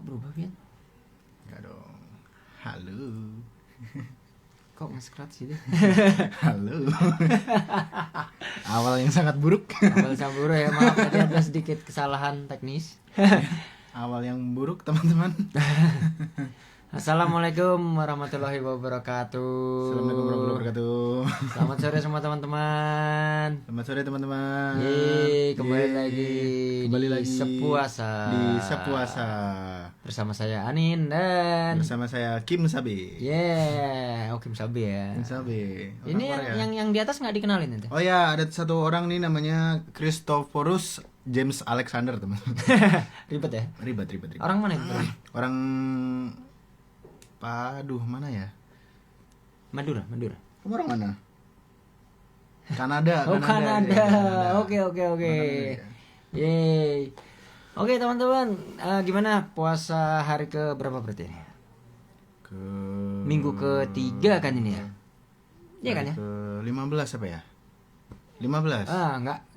berubah, Pian? Enggak dong. Halo. Kok nge-scratch sih deh? Halo. Awal yang sangat buruk. Awal samburu ya, maaf tadi ada sedikit kesalahan teknis. Awal yang buruk, teman-teman. Assalamualaikum warahmatullahi wabarakatuh. Assalamualaikum warahmatullahi wabarakatuh. Selamat sore semua teman-teman. Selamat sore teman-teman. Yeay, kembali lagi Sepuasa. Di Sepuasa. Bersama saya Anin dan bersama saya Kim Sabi. Kim Sabi ya. Kim Sabi. Ini yang di atas nggak dikenalin nanti. Oh ya, ada satu orang nih namanya Christophorus James Alexander, teman. Ribet ya? Ribet. Orang mana itu? Orang mana ya? Madura. Kamu orang mana? Kanada. Kanada. Oke. Yeay. Oke teman-teman, gimana puasa hari ke berapa berarti ini? Minggu ketiga kan ini ya? Iya kan ya? Ke-15 apa ya? 15.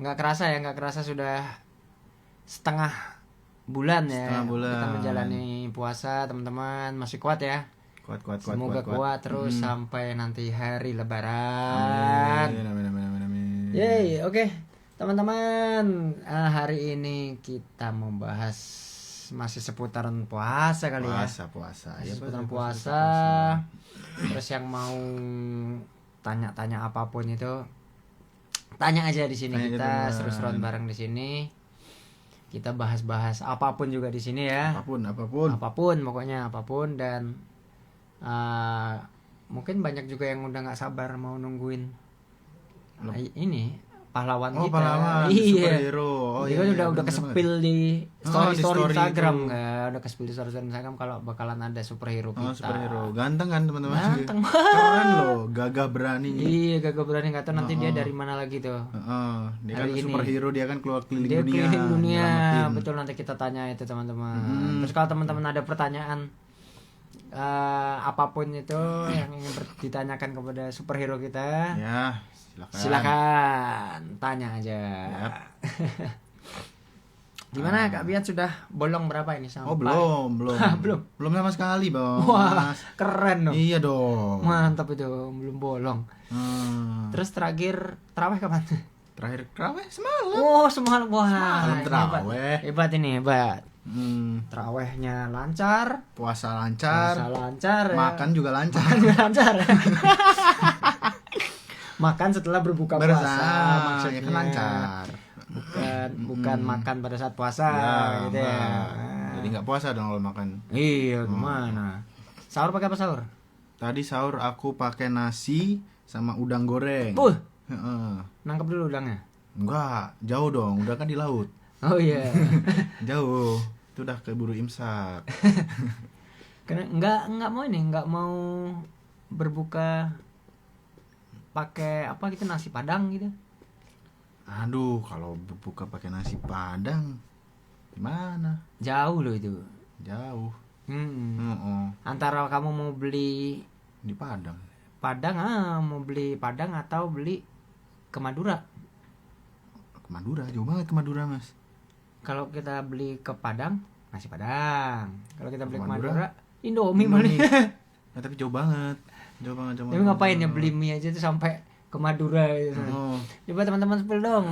Nggak kerasa sudah setengah bulan ya. Setengah bulan. Kita menjalani puasa, teman-teman. Masih kuat ya? Kuat. Semoga kuat terus sampai nanti hari Lebaran. Amin. Yeay, oke. Teman-teman, hari ini kita membahas masih seputaran puasa kali ya. Puasa. Ya, seputaran puasa. Terus yang mau tanya-tanya apapun itu tanya aja di sini. Kita seru-seruan bareng di sini. Kita bahas-bahas apapun juga di sini ya. Apapun pokoknya apapun. Dan mungkin banyak juga yang udah nggak sabar mau nungguin ini pahlawan kita. Iya. Superhero. Dia kan udah kesepil di story Instagram kan. Udah kesepil di story Instagram kalau bakalan ada superhero kita. Superhero. Ganteng kan teman-teman? Ganteng banget. Keren loh, gagah berani. Iya, gagah berani, nggak tahu nanti dia dari mana lagi tuh. Dia kan superhero, dia kan keluar keliling dunia. Keliling dunia. Betul, nanti kita tanya itu teman-teman. Terus kalau teman-teman ada pertanyaan apapun itu yang ingin ditanyakan kepada superhero kita, ya silakan tanya aja. Yep. Gimana Kak Bian, sudah bolong berapa ini sampai? Belum sama sekali, Bang. Wah, keren dong. Iya dong. Mantap itu, belum bolong. Terus terakhir terawih kapan? Terakhir terawih semalam. Oh, semalam. Wah, semalam terawih. Hebat ini, hebat. Terawihnya lancar, puasa lancar, ya. Makan juga lancar. Makan setelah berbuka puasa, maksudnya kan lancar. Bukan makan pada saat puasa gitu ya. Jadi nggak puasa dong kalau makan. Iya, gimana? Sahur pakai apa sahur? Tadi sahur aku pakai nasi sama udang goreng. Nangkep dulu udangnya? Enggak, jauh dong, udah kan di laut. Oh iya. Jauh. Itu udah keburu imsak. Karena nggak mau berbuka pakai apa gitu, nasi padang gitu. Aduh, kalau berbuka pakai nasi padang gimana? Jauh loh itu. Jauh. Antara kamu mau beli di Padang, mau beli Padang atau beli ke Madura. Ke Madura, jauh banget ke Madura, Mas. Kalau kita beli ke Padang, nasi Padang. Kalau kita beli ke Madura, Indomie paling. Nah, tapi jauh banget. Tapi ngapain ya beli mie aja tuh sampai ke Madura gitu. Coba teman-teman spill dong.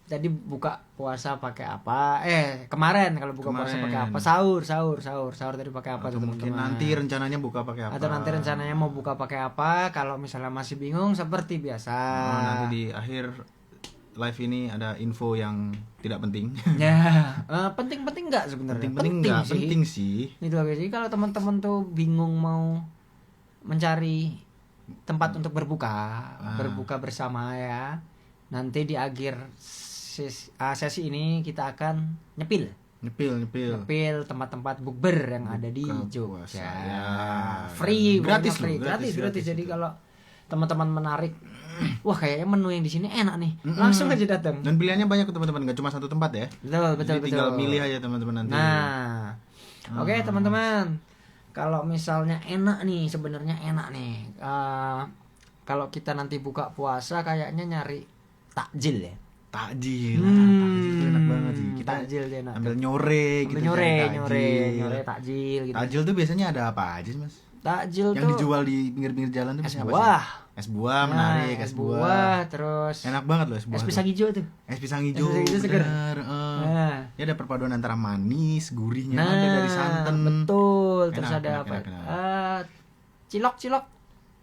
Tadi buka puasa pakai apa? Kemarin kalau buka puasa pakai apa? Sahur tadi pakai apa tuh, mungkin teman-teman? nanti rencananya buka pakai apa? Atau nanti rencananya mau buka pakai apa? Kalau misalnya masih bingung seperti biasa. Nanti di akhir live ini ada info yang tidak penting. Ya, penting enggak sebenarnya? Penting sih. Itu aja sih, kalau teman-teman tuh bingung mau mencari tempat untuk berbuka bersama ya. Nanti di akhir sesi ini kita akan nyepil tempat-tempat bukber yang ada di Jogja. Ya. Free, gratis. Jadi kalau teman-teman menarik, wah kayaknya menu yang di sini enak nih, langsung aja datang. Dan pilihannya banyak teman-teman, nggak cuma satu tempat ya. Betul. Tinggal milih aja teman-teman nanti. Nah, oke teman-teman, kalau misalnya sebenarnya enak nih. Kalau kita nanti buka puasa kayaknya nyari takjil ya. Takjil. itu enak banget sih. Kita takjil dia enak. ambil nyore gitu. nyore cari takjil gitu. Takjil tuh biasanya ada apa aja sih, Mas? Takjil Yang tuh dijual di pinggir-pinggir jalan tuh es biasanya apa buah. sih? Es buah menarik, Nah, es buah. terus Enak banget loh es buah. es tuh. pisang hijau tuh. Es pisang hijau. Es pisang hijau seger. Bener, Nah. Ya ada perpaduan antara manis, gurihnya ada dari santan. betul. Terus Enak, ada enak, apa? enak, enak. Cilok.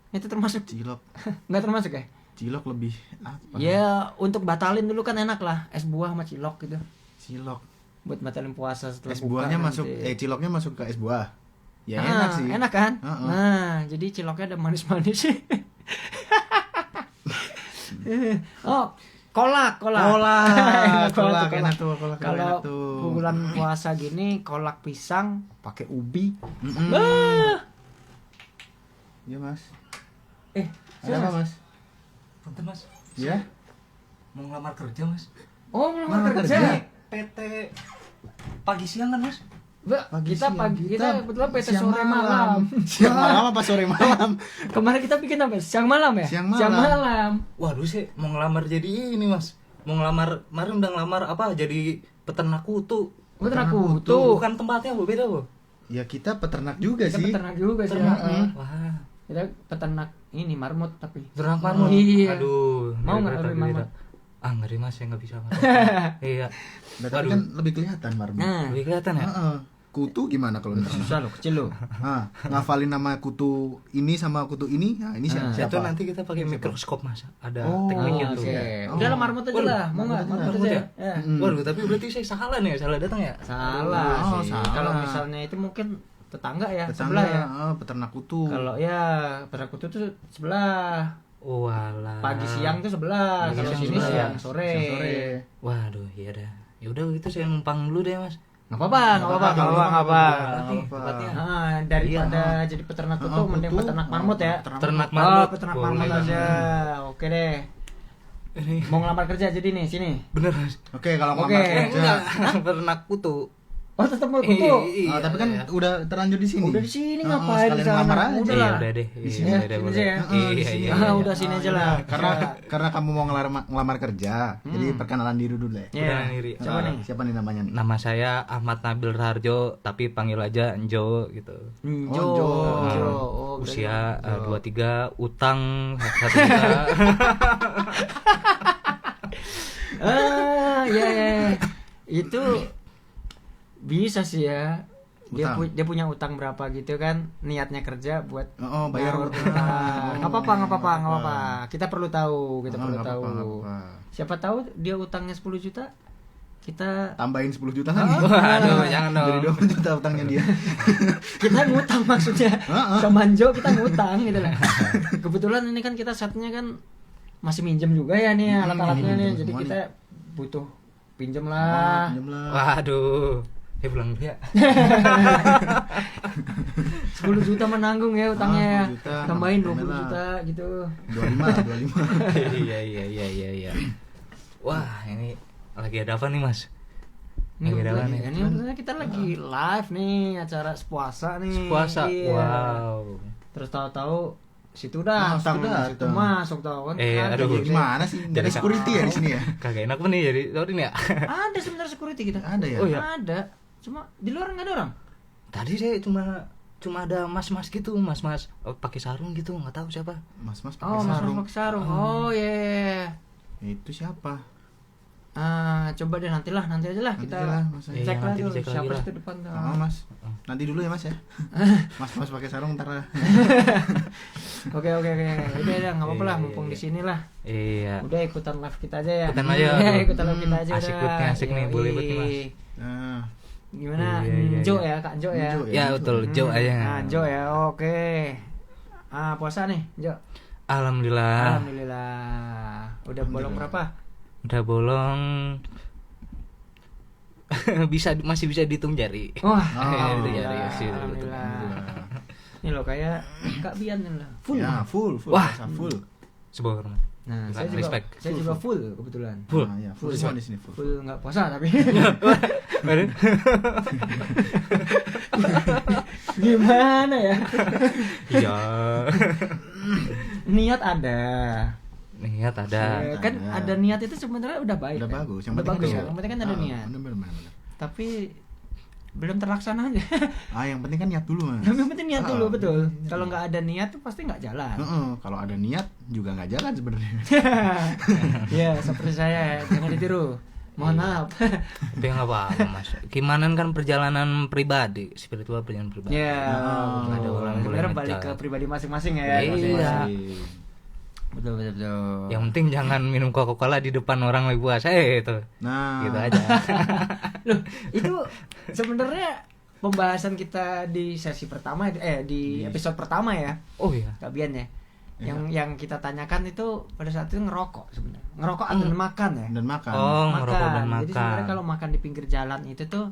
Itu termasuk Cilok. nggak termasuk ya? Cilok lebih apa? Ya untuk batalin dulu kan enak lah es buah sama cilok gitu. Cilok. Buat batalin puasa setelah Es buka buahnya nanti. masuk ciloknya masuk ke es buah. Ya Ah, enak sih. Enak kan? Heeh. Nah, jadi ciloknya ada manis-manis. Oh, kolak. Kolak Kolak. enak tuh, kolak Kalau enak tuh. bulan puasa gini kolak pisang pakai ubi. Mm-mm. Ah. Iya, Mas. Ada Ada apa, Mas? Punten Mas, Ya. mau ngelamar kerja Mas. Oh, Ngelamar melamar kerja. kerja. PT pagi siang kan Mas? Kita kebetulan PT siang sore malam. Siang malam apa sore malam? Kemarin kita bikin apa? Siang malam ya? Siang malam. malam. Waduh sih mau ngelamar jadi ini Mas. Mau ngelamar, kemarin udah ngelamar apa jadi peternak kutu. Peternak Peternak kutu. Bukan tempatnya Bu, beda Bu. Ya kita peternak juga Kita sih. peternak juga sih. Peternak. Heeh. Wah, Kita peternak ini marmut tapi. peternak marmut. Iya. Aduh, Mau nggak beda, beli beda. marmut? Ah, ngeri Mas, saya nggak bisa Mas. Iya. Nah, tapi kan lebih kelihatan marmut. Nah, Lebih kelihatan ya? Heeh. Kutu gimana kalau enggak? susah lo, kecil lo. Ah, ngafalin nama kutu ini sama kutu ini. Nah, ini Ah. Itu siapa? nanti kita pakai mikroskop Mas. Ada Oh, tekniknya tuh. Oke. Oh. Udah lah marmut aja Waduh, lah. Mau nggak marmut marmut aja. aja? Ya. Mm. Waduh, tapi berarti saya salah nih, salah datang ya? Salah Oh, sih. salah. Kalau misalnya itu mungkin tetangga ya, Tetangga, sebelah ya. peternak kutu. Kalau ya peternak kutu tuh sebelah. Oh, walah. Pagi siang tuh sebelah. Pagi Kalau siang sini sebelah. siang sore. Siang sore. Waduh, iya dah. Ya udah gitu saya numpang dulu deh, Mas. Nggak apa-apa, nggak apa-apa. Tempatnya. Ah, daripada jadi peternak kutu, mending kutu. peternak marmut ya. Peternak Oh, marmut. peternak Boleh. marmut aja. Oke deh. Ini Mau ngelamar kerja jadi nih, sini. bener, Mas. Oke, kalau Oke. ngelamar kerja. Peternak kutu. Oh, tetap mau kutu. Iya, Tapi kan iya. udah terlanjur di sini. Udah di sini Heeh, ngapain di sekalian sana? ngelamar aja. Udah Iya, lah. udah deh. Di Iya, sini udah, aja boleh. ya. Iya, iya. Ah, udah sini aja lah. Karena kamu mau ngelamar kerja, jadi perkenalan diri dulu deh. Iya. Udah diri. Coba nih. Siapa nih namanya nih? Nama saya Ahmad Nabil Raharjo, tapi panggil aja Njo gitu. Jo. Jo. Oh, Usia berarti- 23, utang 1 juta. Ah, ya. Itu bisa sih ya. Utang. Dia punya utang berapa gitu kan, niatnya kerja buat Oh, bayar nyaur utang. utang. Nggak apa-apa, nggak apa-apa, nggak apa-apa. Kita perlu tahu, kita Oh, perlu nggak tahu. apa-apa, nggak apa-apa. Siapa tahu dia utangnya 10 juta, kita Tambahin 10 juta lagi. Aduh, jangan dong. Jadi 20 juta utangnya dia. kita ngutang maksudnya. Heeh. Sama Manjo kita ngutang gitu lah. Kebetulan ini kan kita setnya kan masih minjem juga ya nih alat-alatnya nih. minjem Jadi semua kita butuh pinjem lah. Pinjam lah. Waduh. Pulang dulu ya. 10 juta menanggung ya utangnya. 10 juta, Tambahin 20 tambahin lah. juta gitu. 25 lah, 25. Iya. Wah, ini lagi ada apa nih, Mas? Ini Lagi ada apa nih? ini sebenarnya kita lagi live nih acara sepuasa nih. Puasa. Iya. Wow. Terus tahu-tahu situ dah, Masuk dah, situ tuh. masuk tahu kan. Aduh. Ada Ya, gimana sih? Jadi Jadi security ya di sini ya? Kagak enak nih jadi tahun ini ya. Ada sebenarnya security kita. Ada ya? Oh, iya. Ada. Cuma di luar nggak ada orang. Tadi saya cuma ada mas-mas gitu, mas-mas pakai sarung gitu, nggak tahu siapa. Mas-mas Oh, pakai mas sarung. pakai sarung. Oh, iya. Itu siapa? Coba deh nanti aja lah Nanti kita aja lah, Mas. cek Iya, lah nanti dulu dicek lagi siapa lah. itu depan tuh. Oh, Mas. Nanti dulu ya, Mas ya. Mas pakai sarung ntar lah. Oke. Udah nggak apa-apa lah, Iya, mumpung iya. di sini lah. Iya. Udah ikutan live kita aja ya. Ikutan aja, Iya, aduh. ikutan live kita aja Asik udah. banget nih, asik nih, Yoi. boleh banget nih, Mas. Nah, Gimana? Iya, Jo iya. ya, Kak Jo ya. Jo Ya betul, Jo aja. Jo ya, oke. Puasa nih, Jo. Alhamdulillah. Alhamdulillah. Udah bolong berapa? Udah bolong. masih bisa dihitung jari. Wah, Alhamdulillah. Alhamdulillah. Ini loh kayak Kak Bian nih lah. Full. Ya, full. Wah. Rasa full. Sebuah hormat. Nah, Respect. saya juga full kebetulan. Full. Nah, ya, full Full. semua di sini full. Full nggak puasa tapi. Gimana ya? Iya. Niat ada. Niat ada. Ya, kan ada niat itu sebenarnya udah baik. Udah kan? bagus. Yang Udah penting bagus itu. kan. Yang penting kan ada niat. Benar. Tapi belum terlaksana aja. Yang penting kan niat dulu, Mas. Yang penting niat dulu, betul. Iya. Kalau nggak ada niat tuh pasti nggak jalan. Kalau ada niat juga nggak jalan sebenarnya. Ya, seperti saya, jangan ditiru. Mohon maaf. Tapi nggak apa-apa Mas. Gimana kan perjalanan pribadi, spiritual perjalanan pribadi. Ya, ada orang boleh sebenarnya balik ke ngecat. pribadi masing-masing ya. Iya. Masing-masing. Betul. Yang penting jangan minum Coca-Cola di depan orang lagi puasa itu. Nah, Gitu aja. Loh, itu sebenarnya pembahasan kita di sesi pertama di episode pertama ya. Oh iya. Kak Bian ya. Yang kita tanyakan itu pada saat itu ngerokok sebenarnya. Ngerokok atau makan ya? dan makan. Oh, ngerokok dan Jadi sebenarnya makan. kalau makan di pinggir jalan itu tuh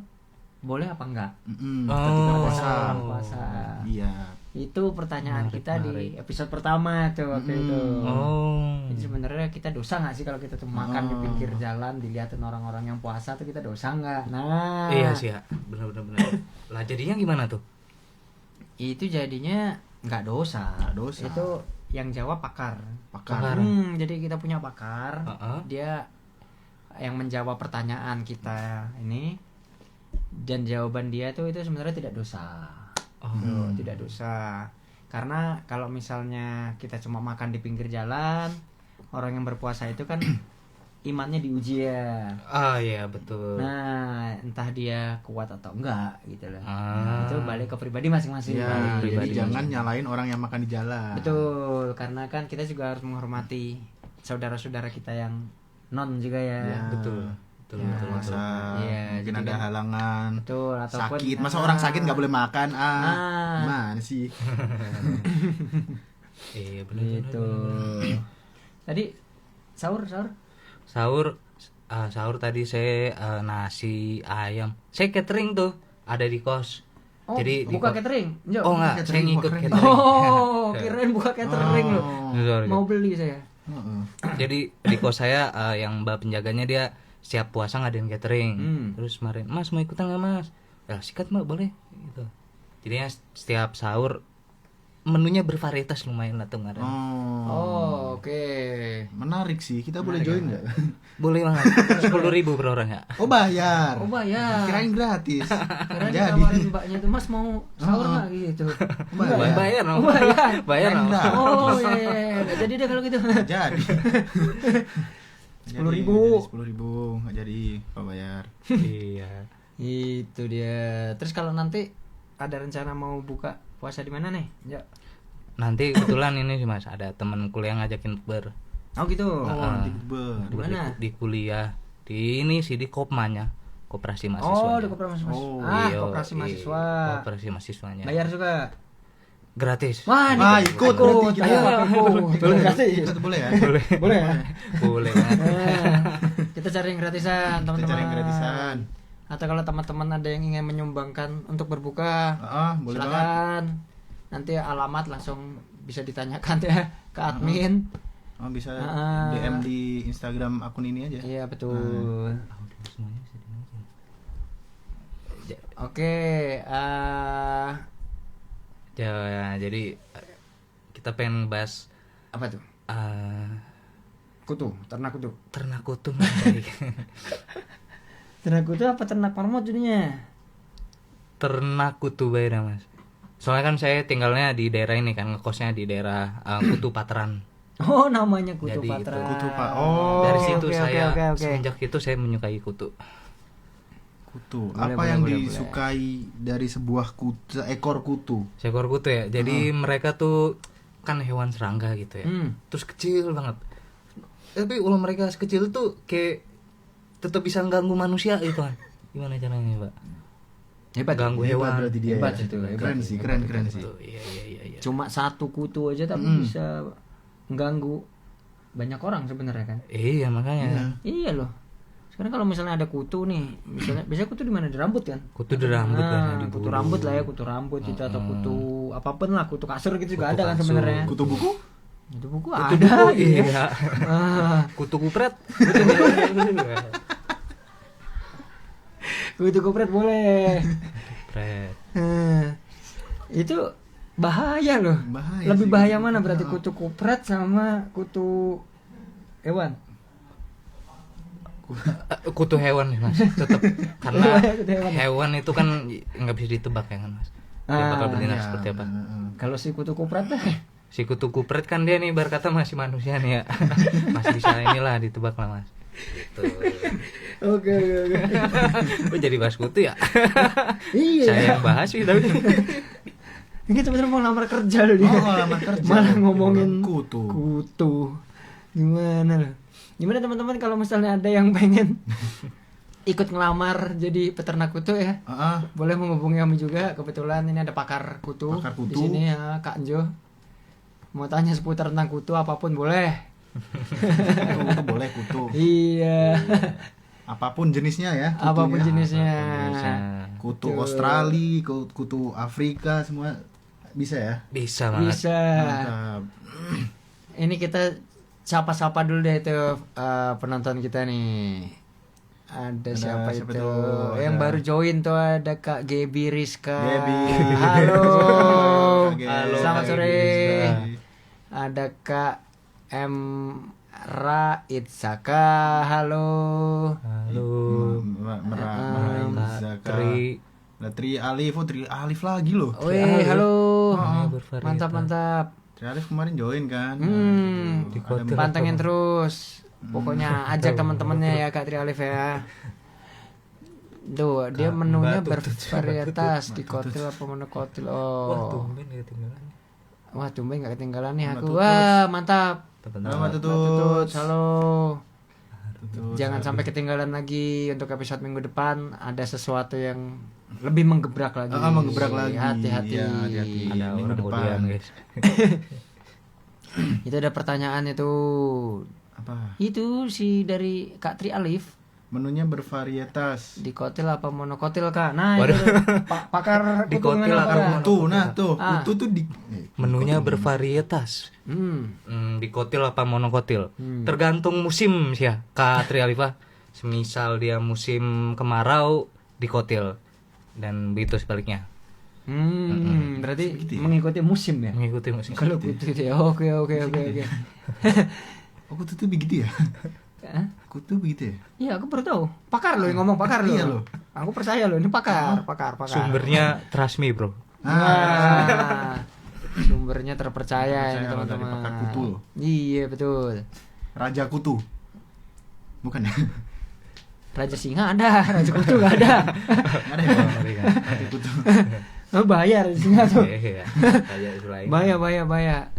boleh apa enggak? Kita tidak puasa. Puasa. Iya. Itu pertanyaan Menarik, kita di episode pertama tuh waktu itu. Oh. Jadi sebenarnya kita dosa nggak sih kalau kita tuh makan di pinggir jalan dilihatin orang-orang yang puasa tuh kita dosa nggak? Nah, Iya sih ya. Benar. Lah jadinya gimana tuh? itu jadinya nggak dosa. Nggak dosa. Itu yang jawab pakar. Pakar. Jadi kita punya pakar. Heeh. Dia yang menjawab pertanyaan kita ini dan jawaban dia tuh itu sebenarnya tidak dosa. Tuh, tidak dosa. Karena kalau misalnya kita cuma makan di pinggir jalan, orang yang berpuasa itu kan imannya diuji ya. Ah iya betul. Nah, entah dia kuat atau enggak gitu loh. Ah. Itu balik ke pribadi masing-masing. Iya, Balik jadi pribadi. jangan nyalain orang yang makan di jalan. Betul, karena kan kita juga harus menghormati saudara-saudara kita yang non juga ya. Iya. Betul. Ya, Puasa. Iya, Mungkin jadi ada kan- halangan. Betul, ataupun Sakit. Masa orang sakit nggak boleh makan? Ah. Gimana sih? Iya benar. gitu. Tadi sahur. Sahur tadi saya nasi ayam. Saya catering tuh ada di kos. Oh, Jadi di buka kos- catering. Njok. Oh enggak, saya Catering, ngikut bukan. catering. Oh, kirain buka catering loh. Sorry. Mau beli saya. Heeh. Jadi di kos saya yang mbak penjaganya dia siap puasa ngadain catering. Terus kemarin, Mas mau ikutan nggak Mas? Ya sikat Mbak boleh. Gitu. Jadinya setiap sahur menunya bervarietas lumayan lah tuh kemarin. Oh, oke. Menarik sih. Kita boleh join nggak? Boleh banget. 10.000 per orang ya. Oh bayar. Oh, bayar. Kirain gratis. Kirain Jadi. ditawarin mbaknya tuh, Mas mau sahur nggak gitu. Bayar no. Oh, bayar. Bayar no. Enggak. Oh, iya. Nggak jadi deh kalau gitu. Jadi. 10.000. 10.000 nggak jadi Pak bayar. Iya. Itu dia. Terus kalau nanti ada rencana mau buka puasa di mana nih? Ya. Nanti kebetulan ini sih Mas, ada teman kuliah ngajakin bukber. Oh gitu. Di Bukber. Di mana? Di kuliah. Di ini sih di Kopmanya, Koperasi Mahasiswa. Oh, di koperasi mahasiswa. Oh, Iya, koperasi iya, mahasiswa. Koperasi mahasiswanya. Bayar juga. Gratis. Wah, Wah, ikut berarti kita. Ayo, ikut. Boleh gratis. Itu boleh ya? Boleh. Boleh ya? Boleh banget. Nah, kita cari yang gratisan, Kita teman-teman. cari yang gratisan. Atau kalau teman-teman ada yang ingin menyumbangkan untuk berbuka, Boleh banget. silakan. Nanti alamat langsung bisa ditanyakan ya ke admin. Oh, bisa Ah. DM di Instagram akun ini aja. Iya, betul. Semuanya bisa dimasukin. Oke, Ya, jadi kita pengen bahas apa tuh? kutu. Ternak kutu. Ternak kutu. Ternak kutu apa ternak marmot jadinya? Ternak kutu bayar Mas. Soalnya kan saya tinggalnya di daerah ini kan, ngekosnya di daerah Kutu Pateran. Oh, namanya kutu Jadi patra. itu. Kutu, Pak. Oh, Dari situ oke, saya oke. semenjak itu saya menyukai kutu. Kutu. Boleh, Apa boleh, yang boleh, disukai dari sebuah kutu, ekor kutu? Seekor kutu ya. Jadi mereka tuh kan hewan serangga gitu ya. Terus kecil banget. Tapi ulah mereka sekecil tuh kayak tetap bisa ganggu manusia gitu kan. Gimana caranya, Pak? Hebat. Ganggu Hebat hewan. berarti dia. Hebat ya. itu, hebat. Keren sih, keren sih. Tuh, iya. Cuma satu kutu aja tapi bisa mengganggu banyak orang sebenarnya kan. Iya, makanya. Iya loh. Sekarang kalau misalnya ada kutu nih, misalnya biasanya kutu di mana? Di rambut kan? Kutu di rambut Nah, kan, di kutu bulu. rambut lah ya, kutu rambut itu atau kutu apapun lah, kutu kasur gitu juga Kutu ada kan kasur. sebenarnya. Kutu buku? Kutu buku Kutu ada. buku, iya. iya. Ah, Kutu kupret. kutu kupret boleh. Kupret. Itu bahaya loh. Bahaya Lebih sih, bahaya kutu mana kupret. berarti kutu kupret sama kutu hewan. Kutu hewan nih Mas, tetap karena Kutu hewan. hewan itu kan nggak bisa ditebak ya kan Mas. Dia bakal bertindak seperti apa. Kalau si kutu kupret dah. Si kutu kupret kan dia nih berkata masih manusia nih ya. Masih bisa inilah ditebak lah Mas. Tuh. Oke. Oh, jadi bahas kutu ya? Iya. Saya yang bahas sih tapi. Ini teman-teman mau lamar kerja loh dia. Oh, lamar kerja. Malah ngomongin kutu. Gimana loh? Gimana teman-teman kalau misalnya ada yang pengen ikut ngelamar jadi peternak kutu ya? Boleh menghubungi kami juga. Kebetulan ini ada pakar kutu, di sini ya, Kak Jo. Mau tanya seputar tentang kutu apapun boleh. Kutu boleh kutu. Iya. Apapun jenisnya ya. Apapun jenisnya. Kutu Australia, kutu Afrika semua bisa ya? Bisa banget. Bisa. Mantap. Ini kita sapa-sapa dulu deh itu penonton kita nih. Ada siapa itu? Yang baru join tuh ada Kak Gebi Rizka. Halo. Halo. Selamat Kak sore. Rizka. Ada Kak M Raid Saka. Halo. Tri Alif lagi loh. Wih, halo. Bervaritas. Mantap. Tri Alif kemarin join kan. Pantengin terus. Pokoknya ajak teman-temannya ya Kak Tri Alif ya. Duh, dia menunya bervarietas di kotil apa monokotil. Oh. Wah, tumben gak ketinggalan nih aku. Wah, mantap. Halo Tutut. Halo. Jangan sampai ketinggalan lagi untuk episode minggu depan. Ada sesuatu yang lebih menggebrak lagi. Hati-hati. Ya, hati-hati. Ada Minggu orang kemudian guys. Itu ada pertanyaan itu. Apa? Itu si dari Kak Tri Alif. Menunya bervarietas. Di kotil apa monokotil Kak? Nah, Waduh. itu pakar Di kutu kotil gimana, apa Kak? Kutu, nah tuh, kutu tuh di Menunya bervarietas. Di kotil apa monokotil? Tergantung musim sih ya, Kak Tri Alifah. Semisal dia musim kemarau di kotil dan begitu sebaliknya. Berarti mengikuti musim ya? Mengikuti musim. Kalau kutu itu ya. Oke. Oh, kutu tuh begitu ya? Kutu begitu ya? Iya, aku baru tahu. Pakar loh yang ngomong pakar loh. Iya loh. Aku percaya loh, ini pakar. Sumbernya Trust Me, Bro. Sumbernya terpercaya ini Terpercaya teman-teman. dari pakar kutu loh. Iya, betul. Raja kutu. Bukan ya? Raja singa ada, raja kutu enggak ada. Enggak ada ya? Raja kutu. Oh, bahaya raja singa tuh. Iya. Bahaya.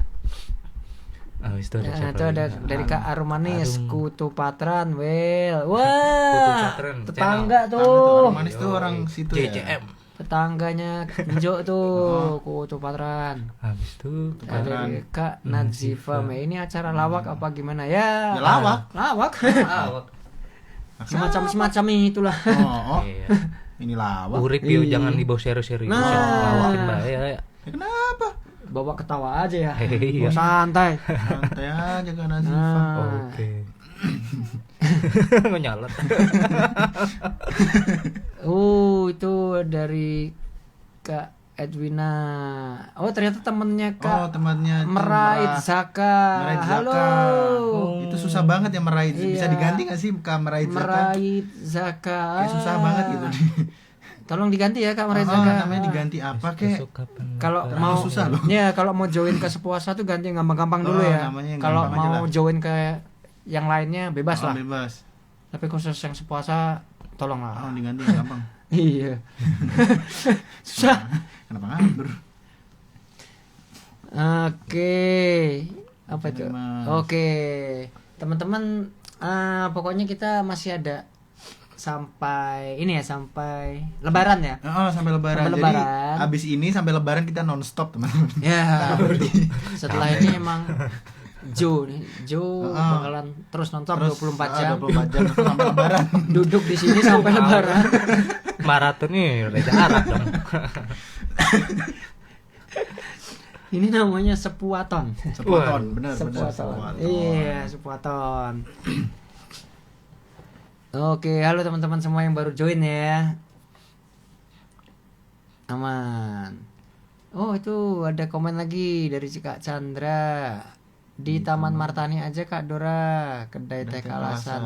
Oh, itu ada Nah, siapa itu ada lagi? dari Kak Arumanis, Kutu Patran, Wel. Wah, Kutu Patran, tetangga Orang tuh. manis tuh orang situ ya. JCM. Tetangganya Enjo tuh, Kutu Patran. Habis itu Ada dari Kak Nazifa. Ini acara lawak apa gimana ya? Ya, lawak. Lawak. Semacam itulah. Oh. Iya. Ini lawak. Urip yo jangan dibawa serius-serius. Nah. Lawakin bahaya ya. Kenapa? Bawa ketawa aja ya. Iya. Bawa santai. Santai aja kan Nazifa. Nah. Oke. Menyalot. Itu dari Kak Edwina. Oh, ternyata temennya Kak. Temannya Meraid Zaka. Meraid Zaka. Halo. Itu susah banget ya Meraid. Bisa Iya. diganti nggak sih Kak Meraid Zaka? Meraid Zaka. Kayak susah banget gitu. Tolong diganti ya Kak Meraid Zaka. Namanya diganti apa kek? Kalau mau susah loh. Ya, kalau mau join ke Sepuasa tuh ganti yang gampang-gampang dulu ya. Namanya yang Kalau gampang aja mau lah. join ke yang lainnya bebas lah. Bebas. Tapi khusus yang Sepuasa tolonglah. Diganti yang gampang. Iya. Susah. Kenapa ngambur? Oke. Apa itu? Oke. Teman-teman, pokoknya kita masih ada sampai Lebaran ya. Sampai Lebaran. Sampai Jadi Lebaran. abis ini sampai Lebaran kita non-stop teman-teman. Ya. Setelah ini emang Jo bakalan terus nonton 24 jam. 24 jam sampai Lebaran. Duduk di sini sampai Lebaran. Maraton nih Raja Arab dong. Ini namanya sepuaton. Benar. Sepuaton. Iya, sepuaton. Oke, halo teman-teman semua yang baru join ya. Aman. Oh, itu ada komen lagi dari si Kak Chandra. Di Taman Martani aja Kak Dora, kedai teh Kalasan.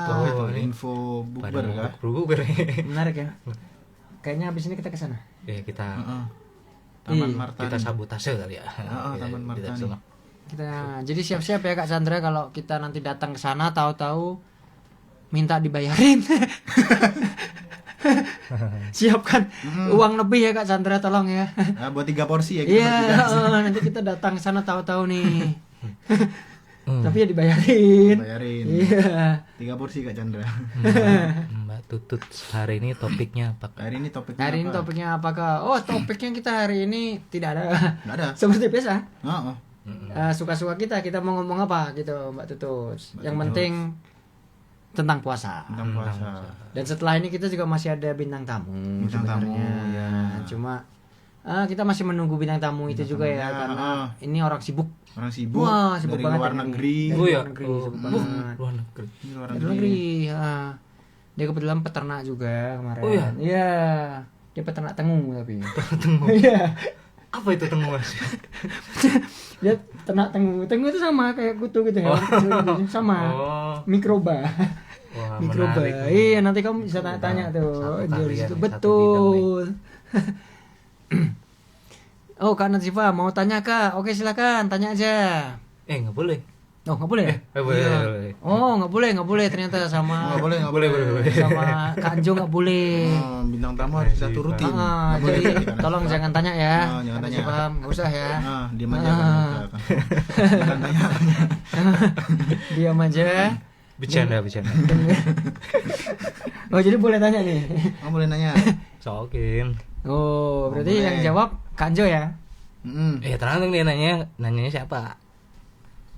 Itu ini info bukber kah? Bukber. Menarik ya. Kayaknya habis ini kita ke sana. Ya kita Taman Martani. kita sabotase kali ya. Taman Martani. Kita jadi siap-siap ya Kak Chandra kalau kita nanti datang ke sana tahu-tahu minta dibayarin. Siapkan uang lebih ya Kak Chandra, tolong ya. Buat 3 porsi ya kita Iya, bertiga. nanti kita datang ke sana tahu-tahu nih. Tapi ya dibayarin. Bayarin. Iya. 3 porsi Kak Chandra. Mbak Tutut, hari ini topiknya apa? Hari ini topiknya Hari ini apa? topiknya apakah? Oh, topiknya kita hari ini tidak ada. Nggak ada. Seperti biasa. Oh. Suka-suka kita mau ngomong apa gitu Mbak Tutut. Yang Tutut. penting tentang puasa. Tentang puasa. Dan setelah ini kita juga masih ada bintang tamu Bintang tamu, sebenarnya. ya. Cuma kita masih menunggu bintang tamu itu juga ya, karena ini orang sibuk. Orang sibuk. Wah, sibuk dari banget luar ini. negeri. Dari Oh ya, luar negeri, sibuk banget. luar negeri. Ini luar Dari negeri. negeri. Dia kebetulan peternak juga kemarin. Oh, ya? Iya. Dia peternak tengu tapi. Tengu. Iya. Apa itu tengu Mas? Dia ternak tengu. Tengu itu sama kayak kutu gitu ya. Sama. Oh. Mikroba. Wah, Mikroba. menarik. Iya, nanti kamu bisa tanya-tanya tuh. Satu Dari tarian, situ satu betul. Oh, Kak Nazifa mau tanya Kak? Oke, silakan tanya aja. Nggak boleh. Oh, nggak boleh. Boleh, Iya. boleh. Oh, nggak boleh ternyata sama Nggak boleh. sama Kak Anjo nggak boleh. Bintang tamu harus kita turutin. Ah, Nggak boleh jadi kita. tolong jangan tanya ya. Jangan Kak tanya. Anjo paham, nggak usah ya. Diam aja kan. Jangan tanya. Diam aja. Bercanda. Oh, jadi boleh tanya nih. Oh, boleh nanya. Sokin. Oh, berarti boleh. yang jawab Kak Anjo ya? Tergantung dia nanyanya siapa?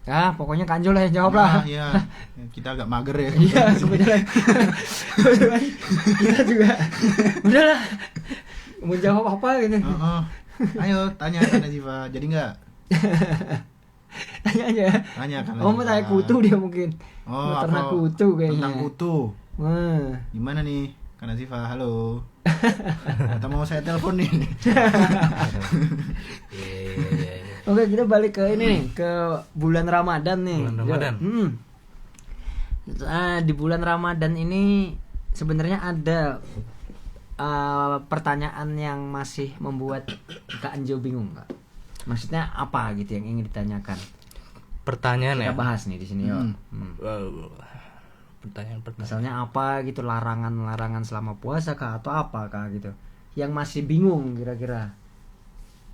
Ah, pokoknya Kak Anjo lah yang jawab lah. Iya. Kita agak mager ya. Iya, kebetulan kita juga udahlah mau jawab apa gitu. Ayo tanya Kak Nazifa. Jadi nggak? Tanya aja. Tanya Kak Oh, mau Nazifa. tanya kutu dia mungkin. Oh, Mau ternak apa? kutu kayaknya. Tentang kutu. Wah. Gimana nih Kak Nazifa? Halo. Atau mau saya telepon nih? Iya. Oke, kita balik ke ini nih, ke bulan Ramadan nih. Bulan Ramadan. Di bulan Ramadan ini sebenarnya ada pertanyaan yang masih membuat Kak Anjo bingung, Kak. Maksudnya apa gitu yang ingin ditanyakan? Pertanyaan Kita ya. bahas nih di sini yuk. Pertanyaan. Misalnya apa gitu, larangan selama puasa kah atau apa kah gitu? Yang masih bingung kira-kira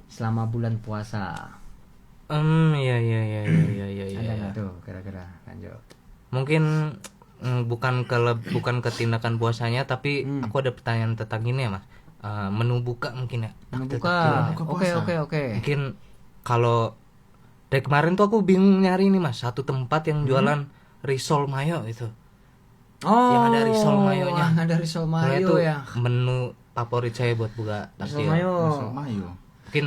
selama bulan puasa. Iya. Ada nggak tuh kira-kira, Anjo? Mungkin bukan ke tindakan puasanya, tapi aku ada pertanyaan tentang ini ya Mas. Menu buka mungkin ya. Buka. puasa. Oke. Mungkin kalau dari kemarin tuh aku bingung nyari ini Mas, satu tempat yang jualan risol mayo itu. Oh, Yang ada risol mayonya. Ada risol Nah, mayo itu ya. menu favorit saya buat buka Risol takjil. mayo. Risol mayo. Mungkin